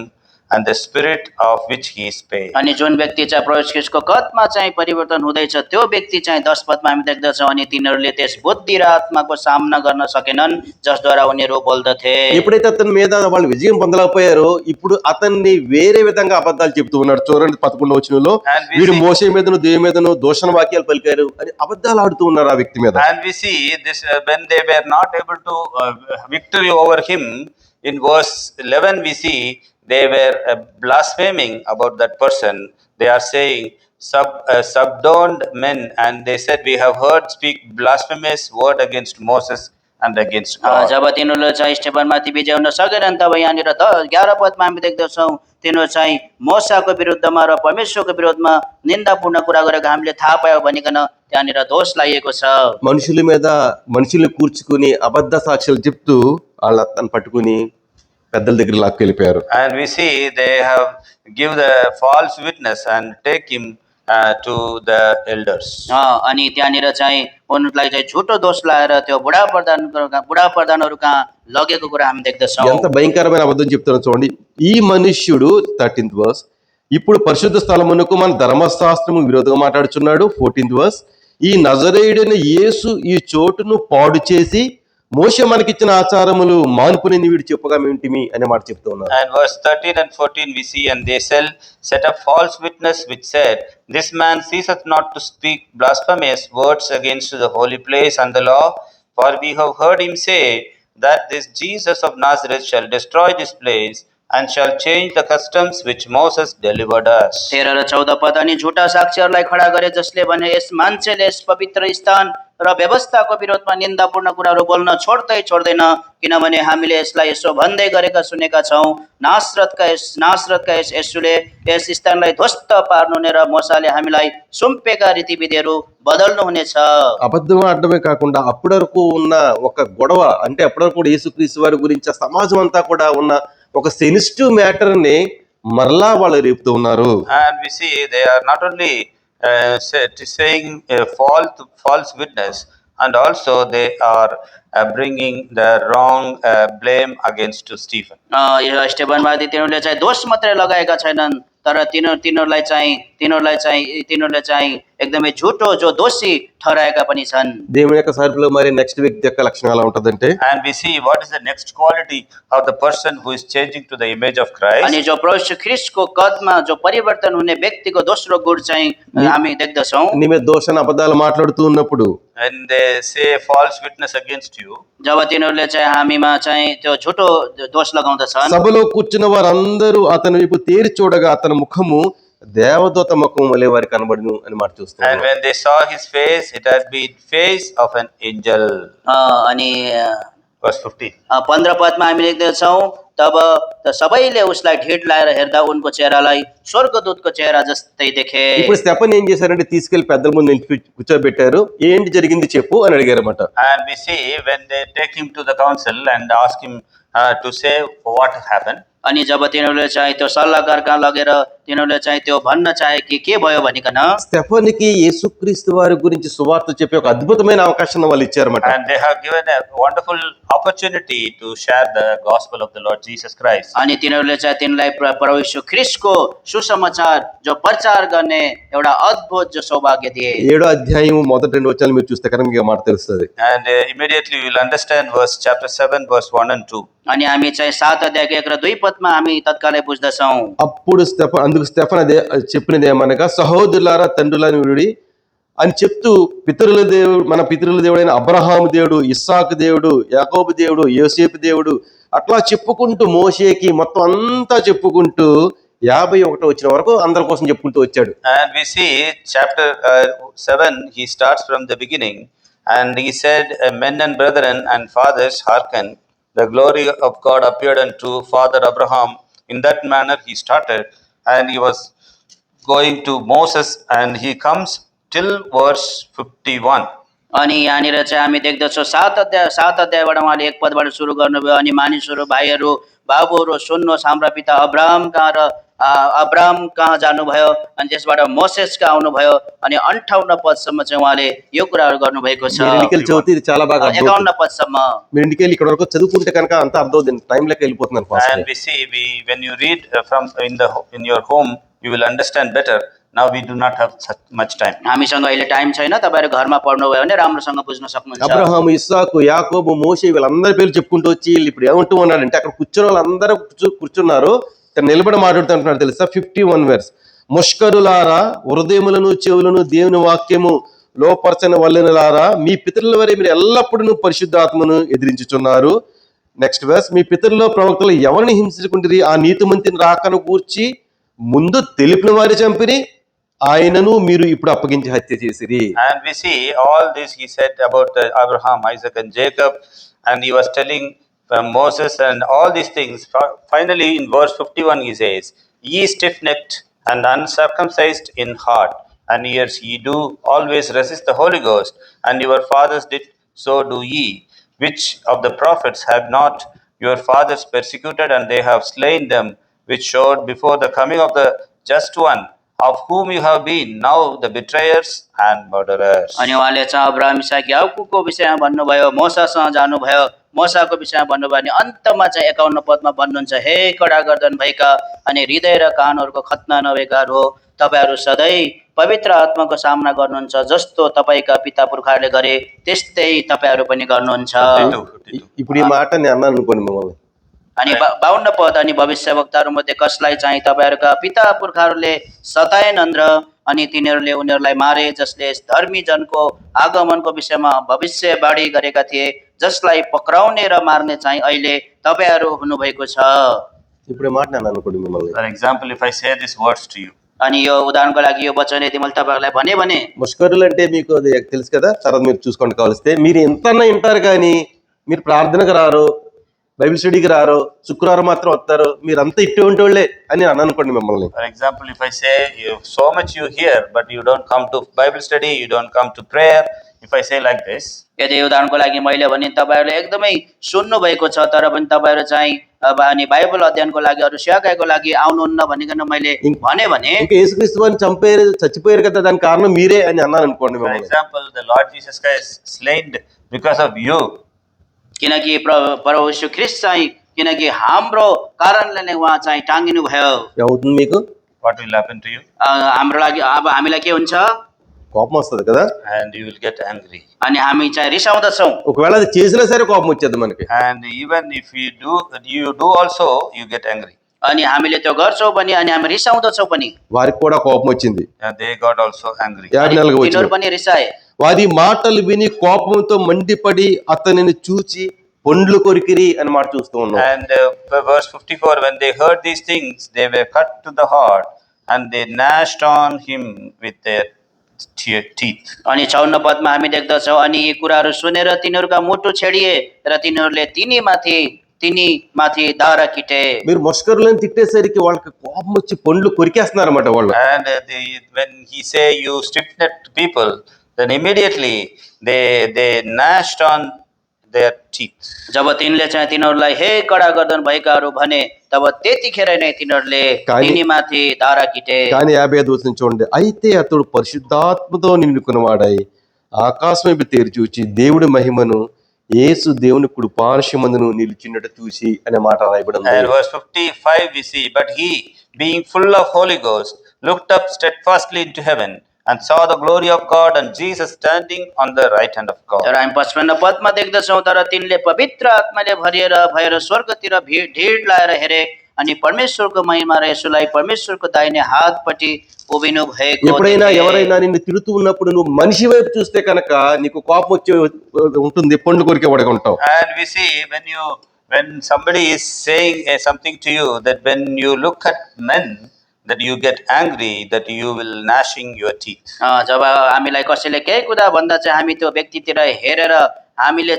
and the spirit of which he spake. अनि जुन व्यक्ति चाहिँ प्रभु यीशु ख्रीष्टको कदमा चाहिँ परिवर्तन हुँदैछ त्यो व्यक्ति चाहिँ 10 पदमा हामी देख्दछौँ अनि तिनीहरूले त्यस बुद्धि र आत्माको सामना गर्न सकेनन् जसद्वारा उनीहरू बोल्दथे। ఎప్పుడైతే అతని మీద వాళ్ళు విజయం పొందలేకపోయారో ఇప్పుడు అతన్ని వేరే విధంగా అబద్ధాలు చెప్తూ ఉన్నాడు. చూడండి 11వ వచనంలో And we వీడు see- మోషే మీదను దేవుని మీదను దూషణ వాక్యాలు పలికారు అని అబద్ధాలు ఆడుతూ ఉన్నారు ఆ వ్యక్తి మీద. And we see this when they were not able to victory over him. In verse 11 we see they were blaspheming about that person. They are saying subdoned men, and they said we have heard speak blasphemous word against Moses and against God. जब तिनीहरूले चाहिँ स्टेफनमाथि विजय हुन सकेनन् तब यहाँनिर 11 पदमा हामी देख्दछौँ तिनीहरू चाहिँ मोसाको विरुद्धमा र परमेश्वरको विरोधमा निन्दापूर्ण कुरा गरेको हामीले थाहा पायौँ भनिकन त्यहाँनिर दोष लागिएको छ। మనుషుల మీద మనుషుల్ని కూర్చుకుని అబద్ధ సాక్ష్యాలు చెప్తూ వాళ్ళ అతను పట్టుకుని పెద్దల దగ్గర లాక్కెళ్ళిపోయారు. And we see they have give the false witness and take him to the elders. अनि त्यहाँनिर चाहिँ उनीहरूलाई चाहिँ झुटो दोष लाएर त्यो बुढा प्रधानहरू कहाँ लगेको कुरा हामी देख्दछौँ। ఎంత భయంకరమైన అబద్ధం చెప్తారో చూడండి. ఈ మనుష్యుడు 13th వర్స్ ఇప్పుడు పరిశుద్ధ స్థలమునకు మన ధర్మశాస్త్రము విరోధంగా మాట్లాడుచున్నాడు. 14th వర్స్ ఈ నజరేయుడైన యేసు ఈ చోటును పాడు చేసి మోషే మనకిచ్చిన ఆచారములు మానుపుని వీడు చెప్పగా మేంటిమి అనే మాట చెప్తూ ఉన్నారు. And verse 13 and 14 we see, and they set up false witness which said, this man ceaseth not to speak blasphemous words against the holy place and the law, for we have heard him say that this Jesus of Nazareth shall destroy this place and shall change the customs which Moses delivered us. 13 र 14 पद अनि झुटा साक्षीहरूलाई खडा गरे जसले भने yes मान्छेले yes पवित्र स्थान र व्यवस्थाको विरोधमा निन्दापूर्ण कुराहरू बोल्न छोड्दैन, किनभने हामीले यसलाई यसो भन्दै गरेका सुनेका छौँ, नासरतका यस येशूले यस स्थानलाई ध्वस्त पार्नुहुने र मोसाले हामीलाई सुम्पेका रीतिविधिहरू बदल्नु हुनेछ। అబద్ధం ఆడటమే కాకుండా అప్పటి వరకు ఉన్న ఒక గొడవ, అంటే అప్పటి వరకు కూడా యేసుక్రీస్తు వారి గురించి ఆ సమాజం అంతా కూడా ఉన్న ఒక సెన్సిటివ్ మ్యాటర్ ని మరలా వాళ్ళు రేపుతూ ఉన్నారు. And we see they are not only saying a false witness, and also they are bringing the wrong blame against Stephen. यो स्टेफनमाथि तिनीहरूले चाहिँ दोष मात्रै लगाएका छैनन्, तर तिनीहरूलाई चाहिँ एकदमै झुटो जो दोषी ठहराएका पनि छन्। దేవుని యొక్క సరుకులో మరి నెక్స్ట్ వ్యక్తి యొక్క లక్షణం ఎలా ఉంటుందంటే And we see what is the next quality of the person who is changing to the image of Christ. अनि जो प्रभु ख्रीष्टको कदमा जो परिवर्तन हुने व्यक्तिको दोस्रो गुण चाहिँ हामी देख्दछौँ। నీ మీద దోషణ అబద్ధాలు మాట్లాడుతూ ఉన్నప్పుడు When they say false witness against you, जब तिनीहरूले चाहिँ हामीमा चाहिँ त्यो झुटो दोष लगाउँदछन्, సభలో కూర్చున్న వారందరూ అతని వైపు తేరి చూడగా అతని ముఖము దేవదూత ముఖం వలె వారికి కనబడును అని మాట and చూస్తున్నాం. when they saw his face, it had been face of an angel. अनि Verse 15. 15 पदमा हामी देख्दछौँ तब सबैले उसलाई ढिड लाएर हेर्दा उनको चेहरालाई स्वर्गदूतको चेहरा जस्तै देखे। ఇప్పుడు స్టెఫన్ ఏం చేశారంటే తీసుకెళ్లి పెద్దల ముందు కూర్చోబెట్టారు. ఏంటి జరిగింది చెప్పు అని అడిగారన్నమాట. And we see when they take him to the council and ask him to say what happened. अनि जब तिनीहरूले चाहिँ त्यो सल्लाहकार कहाँ लगेर तिनीहरूले चाहिँ त्यो भन्न चाहे कि के भयो भनिकन స్టెఫన్కి యేసుక్రీస్తు వారి గురించి సువార్త చెప్పే ఒక అద్భుతమైన అవకాశం వాళ్ళు ఇచ్చారన్నమాట. And they have given a wonderful opportunity to share the gospel of the Lord Jesus Christ. अनि तिनीहरूले चाहिँ तिनलाई प्रभु यीशु ख्रीष्टको सुसमाचार जो प्रचार गर्ने एउटा अद्भुत जो सौभाग्य दिए। 7వ అధ్యాయం మొదటి 2 వచనాలు మీరు చూస్తే కనుక మీకు మాట తెలుస్తుంది. And immediately we will understand chapter 7 verse 1 and 2. अनि हामी चाहिँ 7 अध्यायको 1 र 2 पदमा हामी तत्कालै बुझ्दछौँ। అప్పుడు అందుకు స్టెఫన్ అదే చెప్పినది ఏమనగా సహోదరులారా తండ్రులని విడి అని చెప్తూ మన పితరుల దేవుడైన అబ్రహాము దేవుడు, ఇస్సాకు దేవుడు, యాకోబు దేవుడు, యోసేపు దేవుడు అట్లా చెప్పుకుంటూ మోషేకి మొత్తం అంతా చెప్పుకుంటూ 51 వచ్చిన వరకు అందరి కోసం చెప్పుకుంటూ వచ్చాడు. And we see chapter 7, he starts from the beginning, and he said, men and brethren and fathers, hearken, the glory of God appeared unto Father Abraham. In that manner he started, and he was going to Moses, and he comes till verse 51. अनि यहाँनिर चाहिँ हामी देख्दछौँ 7 अध्यायबाट उहाँले 1 पदबाट सुरु गर्नुभयो। अनि मानिसहरू, भाइहरू, बाबुहरू सुन्नुहोस्, हाम्रा पिता अब्राहम कहाँ र अब्राहम कहाँ जानुभयो अनि त्यसबाट मोसेस कहाँ आउनुभयो अनि 58 पदसम्म चाहिँ उहाँले यो कुराहरू गर्नुभएको छ। మీరు ఇంటికి వెళ్ళి చదివితే ఇది చాలా బాగా అర్థం 51 పదसम्म మీరు ఇంటికి వెళ్ళి ఇక్కడ వరకు చదువుకుంటే కనుక అంత అర్థం అవుతుంది. టైంలోకి వెళ్ళిపోతున్నాను fast. And we see, when you read from in your home, you will understand better. Now we do not have such much time. हामीसँग अहिले टाइम छैन, तपाईँहरू घरमा पढ्नुभयो भने राम्रोसँग बुझ्न सक्नुहुन्छ। అబ్రహాము, ఇస్సాకు, యాకోబు, మోషే వీళ్ళందరి పేర్లు చెప్పుకుంటూ వచ్చి వీళ్ళు ఇప్పుడు ఏమంటూ ఉన్నాడంటే అక్కడ కూర్చున్న వాళ్ళందరూ కూర్చున్నారు, ఇక్కడ నిలబడి మాట్లాడుతుంటున్నారు తెలుసా. 51 verse. ముష్కరులారా, హృదయములను చెవులను దేవుని వాక్యము లోపరచని వల్లెనులారా, మీ పితరుల వరే మీరు ఎల్లప్పుడూ పరిశుద్ధాత్మను ఎదిరించుచున్నారు. Next verse. మీ పితరుల్లో ప్రవక్తలు ఎవరిని హింసించుకుంటారు, ఆ నీతిమంతుని రాకను కూర్చి ముందు తెలిపిన వారి చంపిరి, ఆయనను మీరు ఇప్పుడు అప్పగించి హత్య చేసిరి. And we see all this he said about Abraham, Isaac and Jacob, and he was telling Moses and all these things. Finally in verse 51 he says, ye stiff-necked and uncircumcised in heart and ears, ye do always resist the Holy Ghost, and your fathers did so do ye. Which of the prophets have not your fathers persecuted, and they have slain them which showed before the coming of the just one, of whom you have been now the betrayers and murderers. अनि उहाँले चाहिँ Abraham, Isaac, याकूबको विषयमा भन्नुभयो, मोसासँग जानुभयो, मोसाको विषयमा भन्नुभयो अनि अन्तमा चाहिँ 51 पदमा भन्नुहुन्छ, हे कडा गर्दन भएका अनि हृदय र कानहरूको खतना नभएकाहरू हो, तपाईहरू सधैँ पवित्र आत्माको सामना गर्नुहुन्छ, जस्तो तपाईँका पिता पुर्खाहरूले गरे त्यस्तै तपाईँहरू पनि गर्नुहुन्छ। 52. ఇప్పుడు ఈ మాట నేను అన్నాను అనుకోండి మిమ్మల్ని, अनि 52 पद, अनि भविष्यवक्ताहरू मध्ये कसलाई चाहिँ तपाईँहरूका पिता पुर्खाहरूले सताएनन् र अनि तिनीहरूले उनीहरूलाई मारे, जसले धर्मी जनको आगमनको विषयमा भविष्यवाणी गरेका थिए, जसलाई पक्राउने र मार्ने चाहिँ अहिले तपाईँहरू हुनुभएको छ। ఇప్పుడు ఈ మాట నేను అనుకోండి మిమ్మల్ని. For example, if I say these words to you, अनि यो उदाहरणको लागि यो वचन यदि मैले तपाईँहरूलाई भने ముష్కరులు అంటే మీకు అది తెలుసు కదా, తర్వాత మీరు చూసుకోండి కావలిస్తే. మీరు ఎంతన్నా వింటారు కానీ మీరు ప్రార్థనకు రారు, బైబిల్ స్టడీకి రారు, శుక్రవారం మాత్రం వస్తారు, మీరంతా ఇట్టే ఉంటోళ్లే అని అని అనుకోండి మిమ్మల్ని. for example, if I say so much you hear, but you don't come to Bible study, you don't come to prayer, if I say like this, यदि उदाहरणको लागि मैले भने तपाईँहरूले एकदमै सुन्नु भएको छ, तर पनि तपाईँहरू चाहिँ अब अनि बाइबल अध्ययनको लागि अरू सेवाकाईको लागि आउनुहुन्न भनिकन मैले भने ఇంకా యేసుక్రీస్తు వారిని చచ్చిపోయారు కదా, దానికి కారణం మీరే అని అన్నాను అనుకోండి for మిమ్మల్ని. example, the Lord Jesus Christ slain because of you, किनकि प्रभु यीशु ख्रीष्ट चाहिँ किनकि हाम्रो कारणले नै उहाँ चाहिँ टाङ्गिनु भयो। ఏమవుతుంది మీకు? what will happen to you? हाम्रो लागि अब हामीलाई के हुन्छ, కోపం వస్తుంది కదా. And you will get angry. अनि हामी चाहिँ रिसाउँदछौँ, ఒకవేళ అది చేసినా సరే కోపం వచ్చేది మనకి. And even if you do also, you get angry. अनि हामीले त्यो गर्छौँ पनि अनि हामी रिसाउँदछौँ पनि, వారికి కూడా కోపం వచ్చింది. And they got also angry. 54 వచ్చింది. तिनीहरू पनि रिसाए। వారి మాటలు విని కోపంతో మండిపడి అతనిని చూచి పండ్లు కొరికిరి అని మాట చూస్తూ ఉన్నాం. And verse 54, when they heard these things, they were cut to the heart, and they gnashed on him with their teeth. अनि 54 पदमा हामी देख्दछौँ, अनि यी कुराहरू सुनेर तिनीहरूका मुटु छेडिए र तिनीहरूले तिनीमाथि दारा किटे। మీరు ముష్కరులను తిట్టేసరికి వాళ్ళకి కోపం వచ్చి పండ్లు కొరికేస్తున్నారు అన్నమాట వాళ్ళు. And when he say you stiff-necked people, then immediately they gnashed on their teeth. जब तिनले चाहिँ तिनीहरूलाई हे कडा गर्दन भएकाहरू भने, तब त्यतिखेर नै तिनीहरूले तिनीमाथि दारा किटे। కానీ 55 వచనం చూడండి, అయితే అతడు పరిశుద్ధాత్మతో నిండుకున్నవాడై ఆకాశం వైపు తేరి చూచి దేవుడి మహిమను యేసు దేవుని కుడి పార్శ్వమందును నిలిచినట్టు చూసి అనే మాట రాయబడింది. And verse 55 we see, but he, being full of Holy Ghost, looked up steadfastly into heaven and saw the glory of God and Jesus standing on the right hand of God. तर हामी 55 पदमा देख्दछौँ, तर तिनले पवित्र आत्माले भएर स्वर्गतिर ढिड लाएर हेरे अनि परमेश्वरको महिमा र यसुलाई परमेश्वरको दाहिने हातपट्टि उभिनु भएको ఎప్పుడైనా देखे। ఎవరైనా నిన్ను తిడుతూ ఉన్నప్పుడు నువ్వు మనిషి వైపు చూస్తే కనుక నీకు కోపం వచ్చే ఉంటుంది, పండ్లు కొరికే వాడిగా ఉంటావు. And we see when somebody is saying something to you, that when you look at men, that you get angry, that you will gnashing your teeth. जब हामीलाई कसैले केही कुरा भन्दा चाहिँ हामी त्यो व्यक्तितिर हेरेर हामीले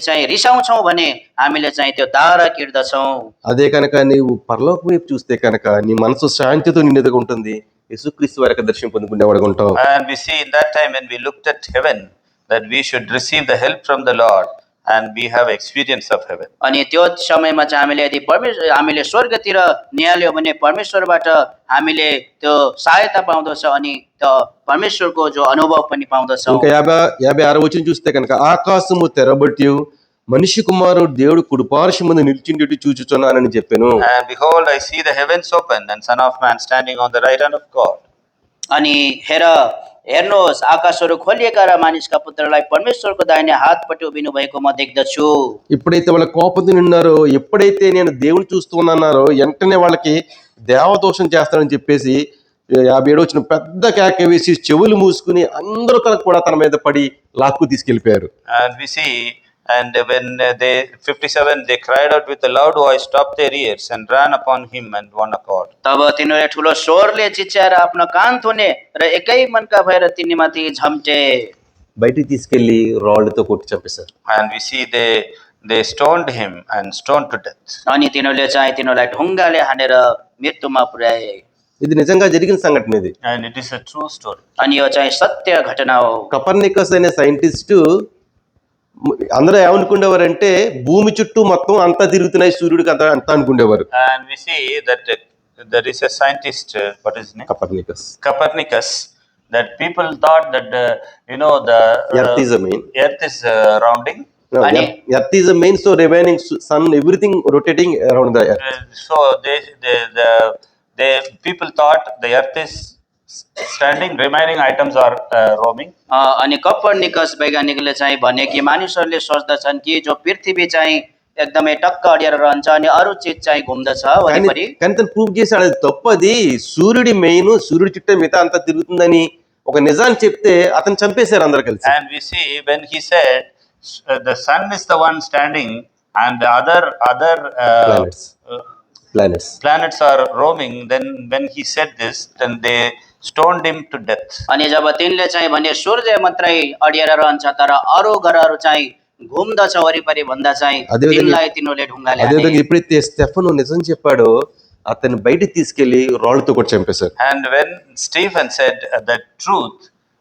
चाहिँ रिसाउँछौँ भने हामीले चाहिँ त्यो दारा किर्दछौँ। అదే కనుక నీవు పరలోక వైపు చూస్తే కనుక నీ మనసు శాంతితో నిండుగా ఉంటుంది, యేసుక్రీస్తు వారి యొక్క దర్శనం పొందుకునేవాడుగా ఉంటావు. And we see in that time when we looked at heaven, that we should receive the help from the Lord, and we have experience of heaven. अनि त्यो समयमा चाहिँ हामीले यदि हामीले स्वर्गतिर निहाल्यो भने परमेश्वरबाट हामीले त्यो सहायता पाउँदछ अनि त्यो परमेश्वरको जो अनुभव पनि पाउँदछौँ। ఇంకా 56 వచనం చూస్తే కనుక ఆకాశము తెరబట్టి మనిషి కుమారుడు దేవుడు కుడిపార్శ్వమందు నిలిచిండుట చూచుచున్నానని చెప్పాను. And behold, I see the heavens opened and Son of Man standing on the right hand of God. अनि हेर्नुहोस् आकाशहरू खोलिएका र मानिसका पुत्रलाई परमेश्वरको दाहिने हातपट्टि उभिनु भएको म देख्दछु। ఎప్పుడైతే వాళ్ళ కోపంతో ఉన్నారో, ఎప్పుడైతే నేను దేవుని చూస్తున్నారో వెంటనే వాళ్ళకి దేవదోషం చేస్తానని చెప్పేసి 57 వచ్చిన పెద్ద కేక వేసి చెవులు మూసుకుని అందరూ కూడా తన మీద పడి లాక్కు తీసుకెళ్లిపోయారు. And we see, and when they 57 they cried out with a loud voice, stopped their ears and ran upon him and one accord. तब तिनीहरूले ठुलो स्वरले चिच्याएर आफ्नो कान थुने र एकै मनका भएर तिनीमाथि झम्टे। బయటికి తీసుకెళ్లి రాళ్లతో కొట్టి చంపేశారు. And we see they stoned him and stoned to death. अनि तिनीहरूले चाहिँ तिनीहरूलाई ढुङ्गाले हानेर मृत्युमा पुर्याए। ఇది నిజంగా జరిగిన సంఘటన ఇది. And it is a true story. अनि यो चाहिँ सत्य घटना हो। కపర్నికస్ అనే సైంటిస్టు అందరూ ఏమనుకునేవారంటే భూమి చుట్టూ మొత్తం అంతా తిరుగుతున్నాయి సూర్యుడికి అంతా అనుకునేవారు. And we see that there is a scientist, what is his name? Copernicus, that people thought that the earth is the main. Earth is rounding. No, earth is the main, so remaining sun, everything rotating around the earth. So the people thought the earth is standing, remaining items are roaming. अनि कपर्निकस वैज्ञानिकले चाहिँ भने कि मानिसहरूले सोच्दछन् कि जो पृथ्वी चाहिँ एकदमै टक्क अडिएर रहन्छ अनि अरू चिज चाहिँ घुम्दछ वरिपरि। కానీ తను ప్రూవ్ చేశాడు అది తప్పది. సూర్యుడి మెయిన్, సూర్యుడి చుట్టూ మిగతా అంతా తిరుగుతుందని ఒక నిజాన్ని చెప్తే అతను చంపేశారు అందరూ కలిసి. And we see when he said the sun is the one standing and the other planets are roaming, then when he said this, then they stoned him to death. अनि जब तिनले चाहिँ भने सूर्य मात्रै अडिएर रहन्छ तर अरू ग्रहहरू चाहिँ घुम्दछ वरिपरि भन्दा चाहिँ तिनलाई तिनीहरूले ढुङ्गाले हाने। అదేవిధంగా ఎప్పుడైతే స్టెఫను నిజం చెప్పాడో అతన్ని బయటికి తీసుకెళ్లి రాళ్లతో కొట్టి చంపేశారు. And when Stephen said the truth,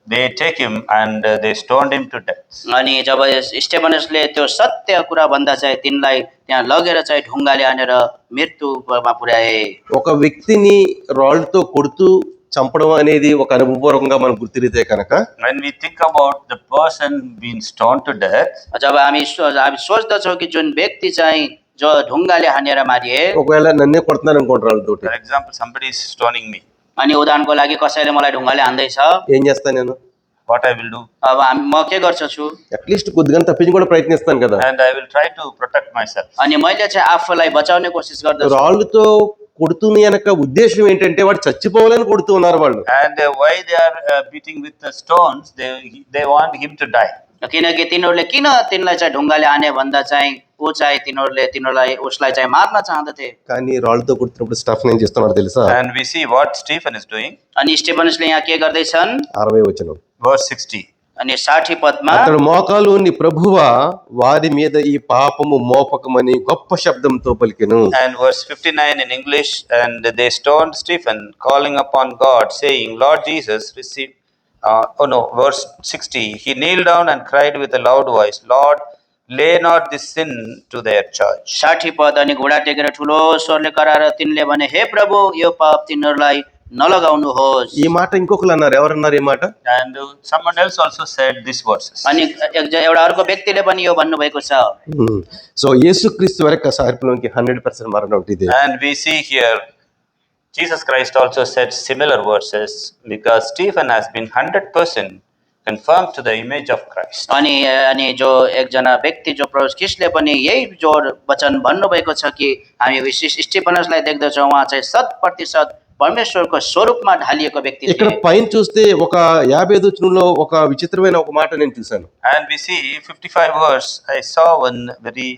they take him and they stoned him to death. अनि जब स्टेफनसले त्यो सत्य कुरा भन्दा चाहिँ तिनलाई त्यहाँ लगेर चाहिँ ढुङ्गाले हानेर मृत्युमा पुर्याए। ఒక వ్యక్తిని రాళ్లతో కొడుతూ చంపడం అనేది ఒక అనుభవపూర్వకంగా మనం గుర్తిరితే కనుక, when we think about the person being stoned to death, जब हामी सोच्दछौँ कि जुन व्यक्ति चाहिँ जो ढुङ्गाले हानेर मारिए, ఒకవేళ నన్నే కొడుతున్నారు అనుకోండి రాళ్లతోటి, for example somebody is stoning me, अनि उदाहरणको लागि कसैले मलाई ढुङ्गाले हान्दैछ, ఏం చేస్తాను నేను? what I will do? अब म के गर्छु? అట్లీస్ట్ కొద్దిగా తప్పించి కూడా ప్రయత్నిస్తాను కదా. And I will try to protect myself. अनि मैले चाहिँ आफूलाई बचाउने कोसिस गर्दछु। రాళ్లతో కొడుతున్న వెనక ఉద్దేశం ఏంటంటే వాడు చచ్చిపోవాలని కొడుతూ ఉన్నారు వాళ్ళు. And why they are beating with the stones, they want him to die. किनकि तिनीहरूले किन तिनलाई चाहिँ ढुङ्गाले हाने भन्दा चाहिँ ऊ चाहिँ उसलाई चाहिँ मार्न चाहँदथे। కానీ రాళ్లతో కొడుతున్నప్పుడు స్టెఫన్ ఏం చేస్తున్నాడు తెలుసా? And we see what Stephen is doing. अनि स्टेफनसले यहाँ के गर्दैछन्? 60 వచనం, verse 60. अनि 60 पदमा అతడు మోకాలు నీ ప్రభువా వారి మీద ఈ పాపము మోపకమని గొప్ప శబ్దంతో పలికెను. And verse 59 in English, and they stoned Stephen, calling upon God, saying, Lord Jesus, receive. Verse 60. He kneeled down and cried with a loud voice, Lord, lay not this sin to their charge. 60 पद अनि घोडा टेकेर ठुलो स्वरले कराएर तिनले भने, हे प्रभु यो पाप तिनीहरूलाई नलगाउनुहोस्। ఈ మాట ఇంకొకరు అన్నారు. ఎవరన్నారు ఈ మాట? And someone else also said these verses. अनि एउटा अर्को व्यक्तिले पनि यो भन्नुभएको छ। సో యేసుక్రీస్తు వరకు సార్పులోకి 100% మరణం ఉంటుంది. And we see here Jesus Christ also said similar verses because Stephen has been 100% conformed to the image of Christ. अनि जो एकजना व्यक्ति जो प्रभु ख्रीष्टले पनि यही जो वचन भन्नुभएको छ कि हामी विशेष स्टेफनसलाई देख्दछौँ उहाँ चाहिँ 100% परमेश्वरको स्वरूपमा ढालिएको व्यक्ति ఇక్కడ थिए। పైన చూస్తే ఒక 55 వచనంలో ఒక విచిత్రమైన ఒక మాట నేను చూశాను. And we see 55 verse, I saw one very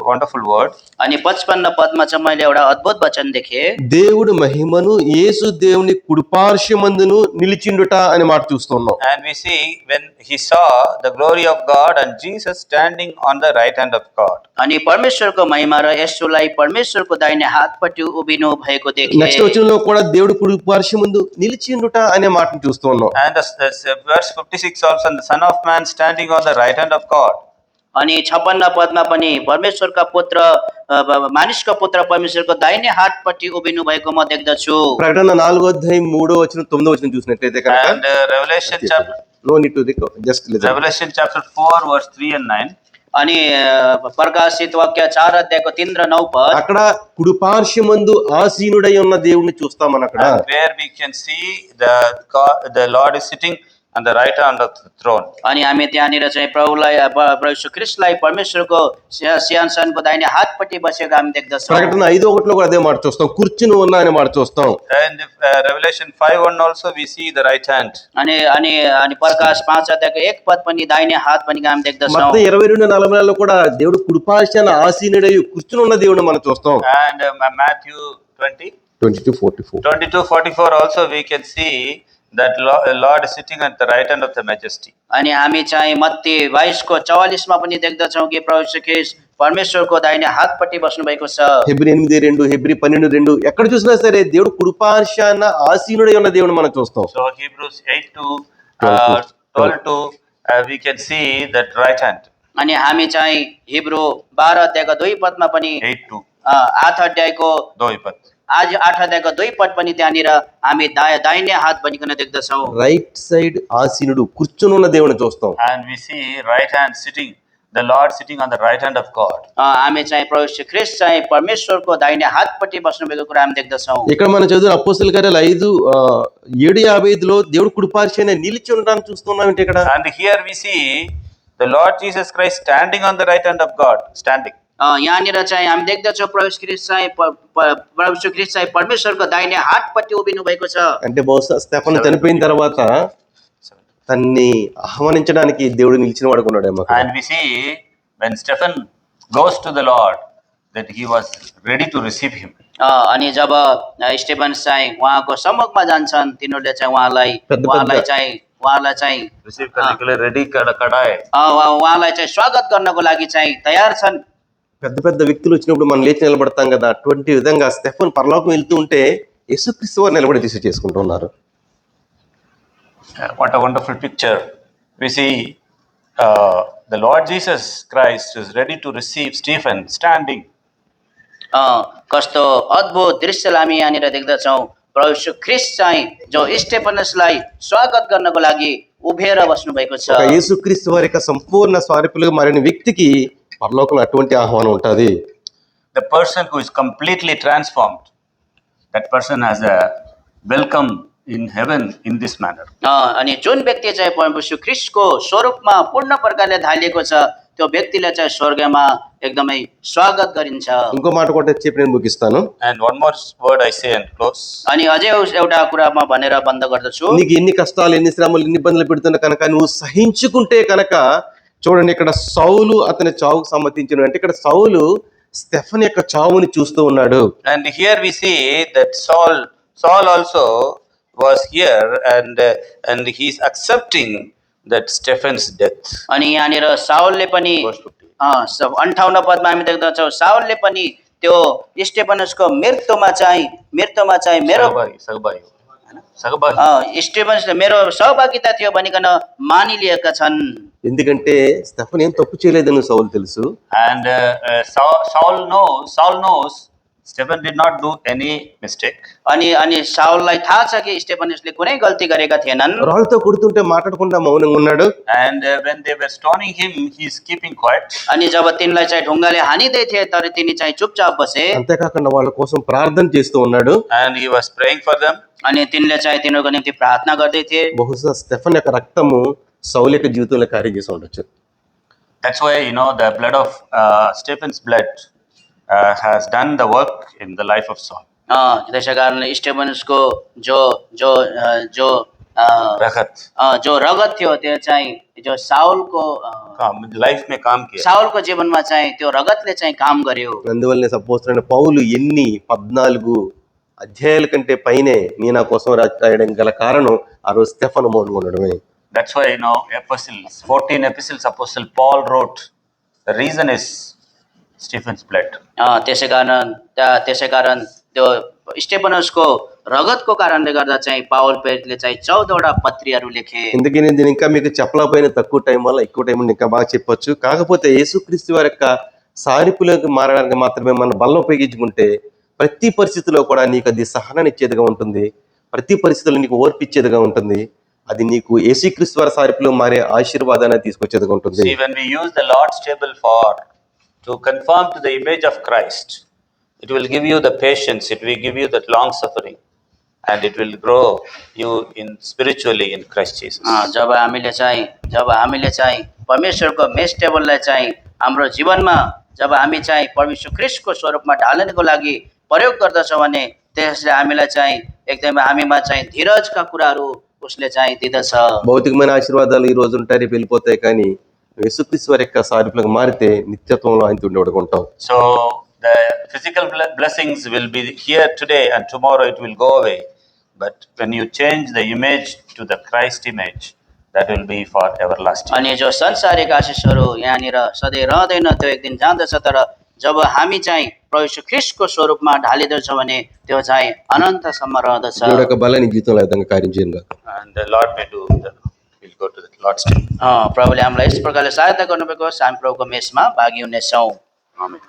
wonderful word. अनि 55 पदमा चाहिँ मैले एउटा अद्भुत वचन देखेँ। దేవుడు మహిమను యేసు దేవుని కుడిపార్శ్వమందును నిలిచిండుట అనే మాట చూస్తున్నాం. And we see when he saw the glory of God and Jesus standing on the right hand of God. अनि परमेश्वरको महिमा र येशूलाई परमेश्वरको दाहिने हातपट्टि उभिनु भएको देखे। నెక్స్ట్ వచనంలో కూడా దేవుడు కుడిపార్శ్వమందు నిలిచిండుట అనే మాటను చూస్తున్నాం. And verse 56 also, the Son of Man standing on the right hand of God. अनि 56 पदमा पनि परमेश्वरका पुत्र मानिसका पुत्र परमेश्वरको दाहिने हातपट्टि उभिनु भएको म देख्दछु। ప్రకటన 4:3 చూసినట్లయితే కనుక And Revelation chapter no need to just listen. Revelation chapter 4 verse 3 and 9. अनि प्रकाशित वाक्य 4 अध्यायको 3 र 9 पद అక్కడ కుడిపార్శ్వమందు ఆసీనుడై ఉన్న దేవుణ్ణి చూస్తాం మనం అక్కడ. And where we can see the Lord is sitting on the right hand of the throne. अनि हामी त्यहाँनिर चाहिँ प्रभु यीशु ख्रीष्टलाई परमेश्वरको सिंहासनको दाहिने हातपट्टि बसेको हामी देख्दछौँ। ప్రకటన 5:1 కూడా అదే మాట చూస్తాం, కూర్చుని ఉన్నా అని మాట చూస్తాం. And Revelation 5:1 also we see the right hand. अनि अनि अनि प्रकाश 5 अध्यायको 1 पद पनि दाहिने हात पनि हामी देख्दछौँ। మత్తయి 22:40 కూడా దేవుడు కుడిపార్శ్వన ఆసీనుడై కూర్చుని ఉన్న దేవుని మనం చూస్తాం. And Matthew 22:44 22:44 also we can see that Lord is sitting at the right hand of the majesty. अनि हामी चाहिँ मत्ती 22 को 44 मा पनि देख्दछौँ कि प्रभु यीशु ख्रीष्ट परमेश्वरको दाहिने हातपट्टि बस्नु भएको छ। హెబ్రీ 8:2 హెబ్రీ 12:2 ఎక్కడ చూసినా సరే దేవుడు కుడిపార్శ్వన ఆసీనుడై ఉన్న దేవుని మనం చూస్తాం. So Hebrews 8:12 we can see that right hand. अनि हामी चाहिँ हिब्रू 12 अध्यायको 2 पदमा पनि 8:2 8 अध्यायको 2 पद. आज 8 अध्यायको 2 पद पनि त्यहाँनिर हामी दाहिने हात भनिकन देख्दछौँ। రైట్ సైడ్ ఆసీనుడు కూర్చుని ఉన్న దేవుని చూస్తాం. And we see right hand sitting, the Lord sitting on the right hand of God. हामी चाहिँ प्रभु यीशु ख्रीष्ट चाहिँ परमेश्वरको दाहिने हातपट्टि बस्नुभएको कुरा हामी देख्दछौँ। ఇక్కడ మనం చదివిన అపోస్తల కార్యాలు 5:7-55 దేవుడు కుడిపార్శ్వన నిలిచి ఉండడాన్ని చూస్తున్నాం. అంటే ఇక్కడ And here we see the Lord Jesus Christ standing on the right hand of God, standing. यहाँनिर चाहिँ हामी देख्दछौँ प्रभु यीशु ख्रीष्ट चाहिँ परमेश्वरको दाहिने हातपट्टि उभिनु भएको छ। అంటే బహుశా స్టెఫను చనిపోయిన తర్వాత తన్ని ఆహ్వానించడానికి దేవుడు నిలిచిన వాడు కొన్నాడేమో. And we see when Stephen goes to the Lord that he was ready to receive him. अनि जब स्टेफन चाहिँ उहाँको सम्मुखमा जान्छन् तिनीहरूले चाहिँ उहाँलाई चाहिँ Receive करने के लिए ready खड़ा है. उहाँलाई चाहिँ स्वागत गर्नको लागि चाहिँ तयार छन्। పెద్ద పెద్ద వ్యక్తులు వచ్చినప్పుడు మనం లేచి నిలబడతాం కదా, అటువంటి విధంగా స్టెఫన్ పరలోకం వెళ్తూ ఉంటే యేసుక్రీస్తు వారు నిలబడి రిసీవ్ చేసుకుంటూ ఉన్నారు. What a wonderful picture. We see the Lord Jesus Christ is ready to receive Stephen standing. कस्तो अद्भुत दृश्यलाई हामी यहाँनिर देख्दछौँ। प्रभु यीशु ख्रीष्ट चाहिँ जो स्टेफनसलाई स्वागत गर्नको लागि उभिएर बस्नु भएको छ। ఒక యేసుక్రీస్తు వారి యొక్క సంపూర్ణ స్వరూపులుగా మారిన వ్యక్తికి పరలోకంలో అటువంటి ఆహ్వానం ఉంటుంది. The person who is completely transformed, that person has a welcome in heaven in this manner. अनि जुन व्यक्ति चाहिँ प्रभु यीशु ख्रीष्टको स्वरूपमा पूर्ण प्रकारले ढालिएको छ त्यो व्यक्तिलाई चाहिँ स्वर्गमा एकदमै स्वागत गरिन्छ। ఇంకో మాట కూడా చెప్పి నేను ముగిస్తాను. And one more word I say and close. अनि अझै एउटा कुरा म भनेर बन्द गर्दछु। నీకు ఎన్ని కష్టాలు, ఎన్ని శ్రమలు, ఎన్ని ఇబ్బందులు పెడుతున్నా కనుక నువ్వు సహించుకుంటే కనుక, చూడండి ఇక్కడ సౌలు అతని చావుకు సమ్మతించిన, అంటే ఇక్కడ సౌలు స్టెఫన్ యొక్క చావుని చూస్తూ ఉన్నాడు. And here we see that Saul also was here and he is accepting that Stephen's death. अनि यहाँनिर साउलले पनि 58 पदमा हामी देख्दछौँ साउलले पनि त्यो स्टेफनसको मृत्युमा चाहिँ मेरो स्टेफनसले मेरो सहभागिता थियो भनिकन मानिलिएका छन्। ఎందుకంటే స్టెఫన్ ఏం తప్పు చేయలేదని సౌలు తెలుసు. And Saul knows Stephen did not do any mistake. अनि साउललाई थाहा छ कि स्टेफनसले कुनै गल्ती गरेका थिएनन्। రాళ్ళతో కొడుతుంటే మాట్లాడకుండా మౌనంగా ఉన్నాడు. And when they were stoning him, he is keeping quiet. अनि जब तिनलाई चाहिँ ढुङ्गाले हानिँदै थिए तर तिनी चाहिँ चुपचाप बसे। అంతేకాకుండా వాళ్ళ కోసం ప్రార్థన చేస్తూ ఉన్నాడు. And he was praying for them. अनि तिनले चाहिँ तिनीहरूको निम्ति प्रार्थना गर्दै थिए। బహుశా స్టెఫన్ యొక్క రక్తము సౌలు యొక్క జీవితంలో కార్యం చేసి ఉండొచ్చు. That's why the blood of Stephen's blood has done the work in the life of Saul. त्यसै कारण स्टेफनसको जो रगत थियो त्यो चाहिँ जो साउलको लाइफ में काम किया। साउलको जीवनमा चाहिँ त्यो रगतले चाहिँ काम गर्यो। అందువల్లనే అపోస్తలుడైన పౌలు ఎన్ని 14 అధ్యాయాల కంటే పైనే నీ నా కోసం రాయడం గల కారణం ఆ రోజు స్టెఫను మౌనంగా ఉండడమే. That's why 14 epistles Apostle Paul wrote. The reason is Stephen's blood. त्यसै कारण त्यो स्टेफनसको रगतको कारणले गर्दा चाहिँ पावल प्रेरितले चाहिँ 14वटा पत्रीहरू लेखे। ఇందుకే నేను దీన్ని ఇంకా మీకు చెప్పలేకపోయిన తక్కువ టైం వల్ల ఎక్కువ టైం ఇంకా బాగా చెప్పొచ్చు. కాకపోతే యేసుక్రీస్తు వారి యొక్క సారూప్యలోకి మారడానికి మాత్రమే మన బలం ఉపయోగించుకుంటే ప్రతి పరిస్థితిలో కూడా నీకు అది సహనాన్ని ఇచ్చేదిగా ఉంటుంది. ప్రతి పరిస్థితుల్లో నీకు ఓర్పిచ్చేదిగా ఉంటుంది. అది నీకు యేసుక్రీస్తు వారి సారూప్యలో మారే ఆశీర్వాదాన్ని తీసుకొచ్చేదిగా ఉంటుంది. See, when we use the Lord's table to conform to the image of Christ, it will give you the patience, it will give you that long suffering, and it will grow you in spiritually in Christ Jesus. जब हामीले चाहिँ परमेश्वरको mess टेबललाई चाहिँ हाम्रो जीवनमा जब हामी चाहिँ परमेश्वर ख्रीष्टको स्वरूपमा ढाल्नको लागि प्रयोग गर्दछौँ भने त्यसले हामीलाई चाहिँ एकदमै हामीमा चाहिँ धीरजका कुराहरू उसले चाहिँ दिँदछ। భౌతికమైన ఆశీర్వాదాలు ఈ రోజు ఉంటాయి, రేపు వెళ్ళిపోతాయి. కానీ యేసుక్రీస్తు వారి యొక్క సారూప్యంలోకి మారితే నిత్యత్వంలో ఆయనతో ఉండేవాడుగా ఉంటాం. So the physical blessings will be here today and tomorrow it will go away. But when you change the image to the Christ image, that will be for everlasting. अनि जो संसारिक आशिषहरू यहाँनिर सधैँ रहँदैन, त्यो एक दिन जाँदछ। तर जब हामी चाहिँ परमेश्वर ख्रीष्टको स्वरूपमा ढालिदछौँ भने त्यो चाहिँ अनन्तसम्म रहँदछ। దేవుడి యొక్క బలాన్ని జీవితంలో ఆ విధంగా కార్యం చేయను గాక. And the Lord may do we'll go to the Lord's table. प्रभुले हामीलाई यस प्रकारले सहायता गर्नुभएको होस्, हामी प्रभुको मेसमा भागी हुनेछौँ। Amen.